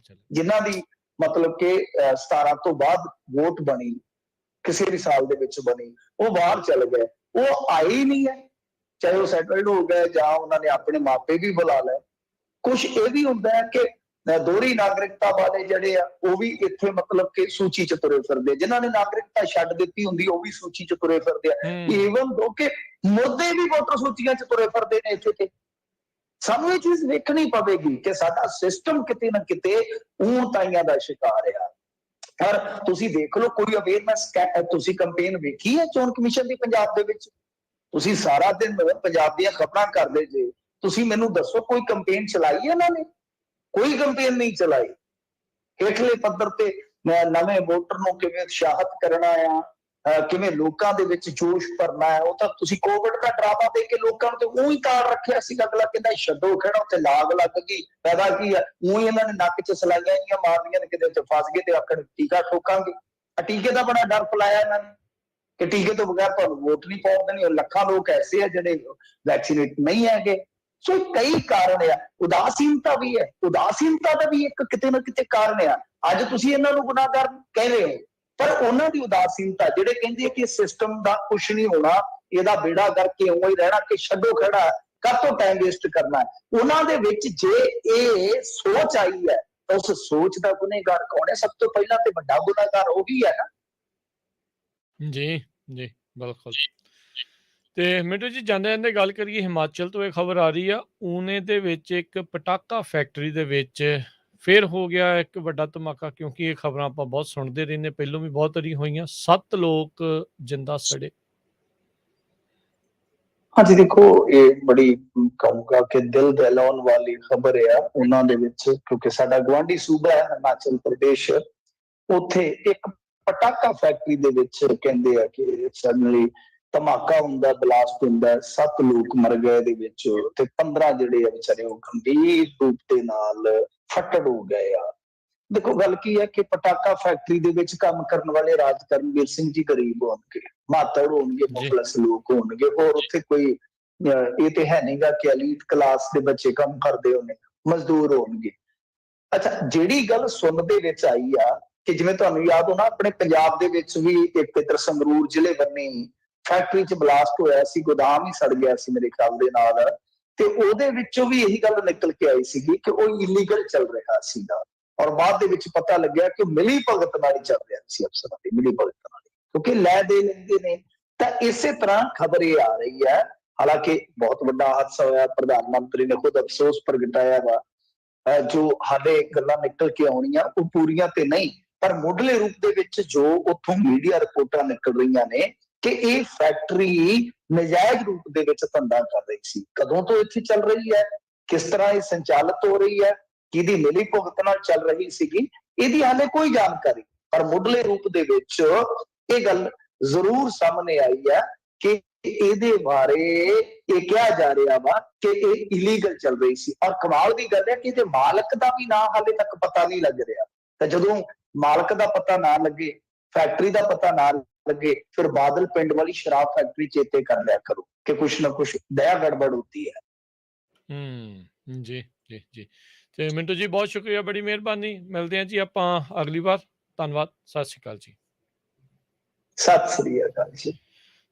ਜਿਨ੍ਹਾਂ ਦੀ ਮਤਲਬ ਕਿ 17 ਤੋਂ ਬਾਅਦ ਵੋਟ ਬਣੀ, ਕਿਸੇ ਵੀ ਸਾਲ ਦੇ ਵਿੱਚ ਬਣੀ, ਉਹ ਬਾਹਰ ਚਲੇ ਗਏ, ਉਹ ਆਏ ਹੀ ਨਹੀਂ ਹੈ, ਚਾਹੇ ਉਹ ਸੈਟਲਡ ਹੋ ਗਏ ਜਾਂ ਉਹਨਾਂ ਨੇ ਆਪਣੇ ਮਾਪੇ ਵੀ ਬੁਲਾ ਲਏ। ਕੁਛ ਇਹ ਵੀ ਹੁੰਦਾ ਹੈ ਕਿ ਦੋਹਰੀ ਨਾਗਰਿਕਤਾ ਵਾਲੇ ਜਿਹੜੇ ਆ ਉਹ ਵੀ ਇੱਥੇ ਮਤਲਬ ਕਿ ਸੂਚੀ 'ਚ ਤੁਰੇ ਫਿਰਦੇ, ਜਿਨ੍ਹਾਂ ਨੇ ਨਾਗਰਿਕਤਾ ਛੱਡ ਦਿੱਤੀ ਹੁੰਦੀ ਉਹ ਵੀ ਸੂਚੀ 'ਚ ਤੁਰੇ ਫਿਰਦੇ ਆ, ਈਵਨ ਦੋ ਕਿ ਮੁੱਦੇ ਵੀ ਵੋਟਰ ਸੂਚੀਆਂ 'ਚ ਤੁਰੇ ਫਿਰਦੇ ਨੇ ਇੱਥੇ ਤੇ। ਸਾਨੂੰ ਇਹ ਚੀਜ਼ ਵੇਖਣੀ ਪਵੇਗੀ ਕਿ ਸਾਡਾ ਸਿਸਟਮ ਕਿਤੇ ਨਾ ਕਿਤੇ ਊਣਤਾਈਆਂ ਦਾ ਸ਼ਿਕਾਰ ਆ। ਪਰ ਤੁਸੀਂ ਦੇਖ ਲਓ, ਕੋਈ ਅਵੇਅਰਨੈਸ ਤੁਸੀਂ ਕੰਪੇਨ ਵੇਖੀ ਹੈ ਚੋਣ ਕਮਿਸ਼ਨ ਦੀ ਪੰਜਾਬ ਦੇ ਵਿੱਚ? ਤੁਸੀਂ ਸਾਰਾ ਦਿਨ ਪੰਜਾਬ ਦੀਆਂ ਖਬਰਾਂ ਕਰਦੇ ਜੇ, ਤੁਸੀਂ ਮੈਨੂੰ ਦੱਸੋ ਕੋਈ ਕੰਪੇਨ ਚਲਾਈ ਹੈ ਇਹਨਾਂ ਨੇ? ਕੋਈ ਕੰਪੇਨ ਨਹੀਂ ਚਲਾਈ। ਹੇਠਲੇ ਪੱਧਰ ਤੇ ਨਵੇਂ ਵੋਟਰ ਨੂੰ ਕਿਵੇਂ ਉਤਸ਼ਾਹਿਤ ਕਰਨਾ ਆ, ਕਿਵੇਂ ਲੋਕਾਂ ਦੇ ਵਿੱਚ ਜੋਸ਼ ਭਰਨਾ ਹੈ, ਉਹ ਤਾਂ ਤੁਸੀਂ ਕੋਵਿਡ ਦਾ ਡਰਾਮਾ ਦੇ ਕੇ ਲੋਕਾਂ ਨੂੰ ਤੇ ਉਹੀ ਤਾੜ ਰੱਖਿਆ ਸੀ। ਅਗਲਾ ਕਹਿੰਦਾ ਛੱਡੋ ਖੜਾ, ਉੱਥੇ ਲਾਗ ਲੱਗ ਗਈ, ਪੈਦਾ ਕੀ ਆ, ਉਹੀ ਇਹਨਾਂ ਨੇ ਨੱਕ 'ਚ ਸਲਾਈਆਂ ਜਿਹੀਆਂ ਮਾਰਨੀਆਂ ਤੇ ਕਿਤੇ ਉੱਥੇ ਫਸ ਗਏ ਤੇ ਆਖਣ ਟੀਕਾ ਠੋਕਾਂਗੇ। ਟੀਕੇ ਦਾ ਬੜਾ ਡਰ ਫੈਲਾਇਆ ਇਹਨਾਂ ਨੇ ਕਿ ਟੀਕੇ ਤੋਂ ਬਗੈਰ ਤੁਹਾਨੂੰ ਵੋਟ ਨਹੀਂ ਪਾਉਣ ਦੇਣੀ। ਲੱਖਾਂ ਲੋਕ ਐਸੇ ਆ ਜਿਹੜੇ ਵੈਕਸੀਨੇਟ ਨਹੀਂ ਹੈਗੇ। ਸੋ ਕਈ ਕਾਰਨ ਆ, ਉਦਾਸੀਨਤਾ ਵੀ ਹੈ, ਉਦਾਸੀਨਤਾ ਦਾ ਵੀ ਇੱਕ ਕਿਤੇ ਨਾ ਕਿਤੇ ਕਾਰਨ ਆ। ਅੱਜ ਤੁਸੀਂ ਇਹਨਾਂ ਨੂੰ ਗੁਨਾਹਗਾਰ ਕਹਿ ਰਹੇ ਹੋ, ਪਰ ਉਹਨਾਂ ਦੀ ਉਦਾਸੀਨਤਾ, ਜਿਹੜੇ ਕਹਿੰਦੇ ਕਿ ਸਿਸਟਮ ਦਾ ਕੁਛ ਨਹੀਂ ਹੋਣਾ, ਇਹਦਾ ਬੇੜਾ ਕਰਕੇ ਉਵੇਂ ਹੀ ਰਹਿਣਾ, ਕਿ ਛੱਡੋ ਖੜਾ, ਕਾਹਤੋਂ ਟਾਈਮ ਵੇਸਟ ਕਰਨਾ, ਉਹਨਾਂ ਦੇ ਵਿੱਚ ਜੇ ਇਹ ਸੋਚ ਆਈ ਹੈ ਤਾਂ ਉਸ ਸੋਚ ਦਾ ਗੁਨੇਗਾਰ ਕੌਣ ਹੈ? ਸਭ ਤੋਂ ਪਹਿਲਾਂ ਤੇ ਵੱਡਾ ਗੁਨਾਹਗਾਰ ਉਹ ਹੀ ਹੈ ਨਾ। ਜੀ ਜੀ ਬਿਲਕੁਲ। ਤੇ ਮਿੰਟੂ ਜੀ, ਜਾਂਦੇ ਜਾਂਦੇ ਗੱਲ ਕਰੀਏ, ਹਿਮਾਚਲ ਤੋਂ ਇਹ ਖਬਰ ਆ ਰਹੀ ਆ, ਊਨੇ ਦੇ ਵਿੱਚ ਇੱਕ ਪਟਾਕਾ ਫੈਕਟਰੀ ਦੇ ਵਿੱਚ ਫਿਰ ਹੋ ਗਿਆ ਇੱਕ ਵੱਡਾ ਧਮਾਕਾ, ਕਿਉਂਕਿ ਇਹ ਖਬਰਾਂ ਆਪਾਂ ਬਹੁਤ ਸੁਣਦੇ ਰਹਿੰਦੇ, ਪਹਿਲੋਂ ਵੀ ਬਹੁਤ ਵਾਰੀ ਹੋਈਆਂ, 7 ਲੋਕ ਜਿੰਦਾ ਸੜੇ। ਹਾਂਜੀ ਦੇਖੋ, ਇਹ ਬੜੀ ਕਹੂੰਗਾ ਕਿ ਦਿਲ ਦਹਿਲਾਉਣ ਵਾਲੀ ਖਬਰ ਆ ਉਹਨਾਂ ਦੇ ਵਿੱਚ, ਕਿਉਂਕਿ ਸਾਡਾ ਗੁਆਂਢੀ ਸੂਬਾ ਹੈ ਹਿਮਾਚਲ ਪ੍ਰਦੇਸ਼, ਉੱਥੇ ਇੱਕ ਪਟਾਕਾ ਫੈਕਟਰੀ ਦੇ ਵਿੱਚ ਕਹਿੰਦੇ ਆ ਕਿ ਸਡਨਲੀ ਧਮਾਕਾ ਹੁੰਦਾ, ਬਲਾਸਟ ਹੁੰਦਾ, 7 ਲੋਕ ਮਰ ਗਏ ਇਹਦੇ ਵਿੱਚ ਤੇ 15 ਜਿਹੜੇ ਆ ਵਿਚਾਰੇ ਉਹ ਗੰਭੀਰ ਰੂਪ ਦੇ ਨਾਲ ਫੱਟੜ ਹੋ ਗਏ ਆ। ਦੇਖੋ ਗੱਲ ਕੀ ਹੈ ਕਿ ਪਟਾਕਾ ਫੈਕਟਰੀ ਦੇ ਵਿੱਚ ਕੰਮ ਕਰਨ ਵਾਲੇ ਰਾਜ ਕਰਨਵੀਰ ਸਿੰਘ ਜੀ ਗਰੀਬ ਹੋਣਗੇ, ਮਾਤੜ ਹੋਣਗੇ, ਮੁਖਲਸ ਲੋਕ ਹੋਣਗੇ, ਹੋਰ ਉੱਥੇ ਕੋਈ ਇਹ ਤੇ ਹੈ ਨਹੀਂਗਾ ਕਿ ਐਲੀਟ ਕਲਾਸ ਦੇ ਬੱਚੇ ਕੰਮ ਕਰਦੇ ਹੋਣੇ, ਮਜ਼ਦੂਰ ਹੋਣਗੇ। ਅੱਛਾ, ਜਿਹੜੀ ਗੱਲ ਸੁਣ ਦੇ ਵਿੱਚ ਆਈ ਆ ਕਿ ਜਿਵੇਂ ਤੁਹਾਨੂੰ ਯਾਦ ਹੋਣਾ, ਆਪਣੇ ਪੰਜਾਬ ਦੇ ਵਿੱਚ ਵੀ ਇੱਕ ਇੱਧਰ ਸੰਗਰੂਰ ਜ਼ਿਲ੍ਹੇ ਬੰਨੀ ਫੈਕਟਰੀ 'ਚ ਬਲਾਸਟ ਹੋਇਆ ਸੀ, ਗੋਦਾਮ ਹੀ ਸੜ ਗਿਆ ਸੀ ਮੇਰੇ ਖਿਆਲ ਦੇ ਨਾਲ, ਤੇ ਉਹਦੇ ਵਿੱਚੋਂ ਵੀ ਇਹੀ ਗੱਲ ਨਿਕਲ ਕੇ ਆਈ ਸੀਗੀ ਕਿ ਉਹ ਇਲੀਗਲ ਚੱਲ ਰਿਹਾ ਸੀਗਾ। ਔਰ ਬਾਅਦ ਦੇ ਵਿੱਚ ਪਤਾ ਲੱਗਿਆ ਕਿ ਮਿਲੀ ਭਗਤ ਨਾਲ ਹੀ ਚੱਲ ਰਿਹਾ ਸੀ, ਅਫਸਰਾਂ ਦੀ ਮਿਲੀ ਭਗਤ ਨਾਲ, ਕਿਉਂਕਿ ਲੈ ਦੇ ਲੈਂਦੇ ਨੇ। ਤਾਂ ਇਸੇ ਤਰ੍ਹਾਂ ਖਬਰ ਇਹ ਆ ਰਹੀ ਹੈ, ਹਾਲਾਂਕਿ ਬਹੁਤ ਵੱਡਾ ਹਾਦਸਾ ਹੋਇਆ, ਪ੍ਰਧਾਨ ਮੰਤਰੀ ਨੇ ਖੁਦ ਅਫਸੋਸ ਪ੍ਰਗਟਾਇਆ ਵਾ, ਜੋ ਹਾਲੇ ਗੱਲਾਂ ਨਿਕਲ ਕੇ ਆਉਣੀਆਂ ਉਹ ਪੂਰੀਆਂ ਤੇ ਨਹੀਂ, ਪਰ ਮੁੱਢਲੇ ਰੂਪ ਦੇ ਵਿੱਚ ਜੋ ਉੱਥੋਂ ਮੀਡੀਆ ਰਿਪੋਰਟਾਂ ਨਿਕਲ ਰਹੀਆਂ ਨੇ ਕਿ ਇਹ ਫੈਕਟਰੀ ਨਜਾਇਜ਼ ਰੂਪ ਦੇ ਵਿੱਚ ਧੰਦਾ ਕਰ ਰਹੀ ਸੀ। ਕਦੋਂ ਤੋਂ ਇੱਥੇ ਚੱਲ ਰਹੀ ਹੈ, ਕਿਸ ਤਰ੍ਹਾਂ ਇਹ ਸੰਚਾਲਿਤ ਹੋ ਰਹੀ ਹੈ, ਕਿਹਦੀ ਮਿਲੀ ਭੁਗਤ ਨਾਲ ਚੱਲ ਰਹੀ ਸੀਗੀ, ਇਹਦੀ ਹਾਲੇ ਕੋਈ ਜਾਣਕਾਰੀ, ਪਰ ਮੁੱਢਲੇ ਰੂਪ ਦੇ ਵਿੱਚ ਇਹ ਗੱਲ ਜ਼ਰੂਰ ਸਾਹਮਣੇ ਆਈ ਹੈ ਕਿ ਇਹਦੇ ਬਾਰੇ ਇਹ ਕਿਹਾ ਜਾ ਰਿਹਾ ਵਾ ਕਿ ਇਹ ਇਲੀਗਲ ਚੱਲ ਰਹੀ ਸੀ। ਔਰ ਕਮਾਲ ਦੀ ਗੱਲ ਹੈ ਕਿ ਇਹਦੇ ਮਾਲਕ ਦਾ ਵੀ ਨਾਂ ਹਾਲੇ ਤੱਕ ਪਤਾ ਨਹੀਂ ਲੱਗ ਰਿਹਾ। ਤਾਂ ਜਦੋਂ ਮਾਲਕ ਦਾ ਪਤਾ ਨਾ ਲੱਗੇ, ਫੈਕਟਰੀ ਦਾ ਪਤਾ ਨਾ ਲੱਗੇ, ਫਿਰ ਬਾਦਲ ਪਿੰਡ ਵਾਲੀ ਸ਼ਰਾਬ ਫੈਕਟਰੀ ਚੇਤੇ ਕਰ ਲਿਆ ਕਰੋ ਕਿ ਕੁਛ ਨਾ ਕੁਛ ਦਇਆ ਗੜਬੜ ਹੁੰਦੀ ਹੈ। ਜੀ ਜੀ ਜੀ। ਤੇ ਮਿੰਟੂ ਜੀ, ਬਹੁਤ ਸ਼ੁਕਰੀਆ, ਬੜੀ ਮਿਹਰਬਾਨੀ। ਮਿਲਦੇ ਹਾਂ ਜੀ ਆਪਾਂ ਅਗਲੀ ਵਾਰ। ਧੰਨਵਾਦ, ਸਤਿ ਸ਼੍ਰੀ ਅਕਾਲ ਜੀ। ਸਤਿ ਸ੍ਰੀ ਅਕਾਲ ਜੀ।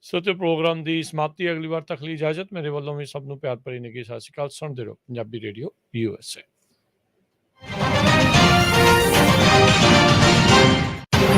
ਸੋ ਤੇ ਪ੍ਰੋਗਰਾਮ ਦੀ ਸਮਾਪਤੀ, ਅਗਲੀ ਵਾਰ ਤੱਕ ਲਈ ਇਜਾਜ਼ਤ। ਮੇਰੇ ਵੱਲੋਂ ਵੀ ਸਭ ਨੂੰ ਪਿਆਰ ਭਰੀ ਨਿੱਘੀ ਸਤਿ ਸ਼੍ਰੀ ਅਕਾਲ। ਸੁਣਦੇ ਰਹੋ ਪੰਜਾਬੀ ਰੇਡੀਓ USA।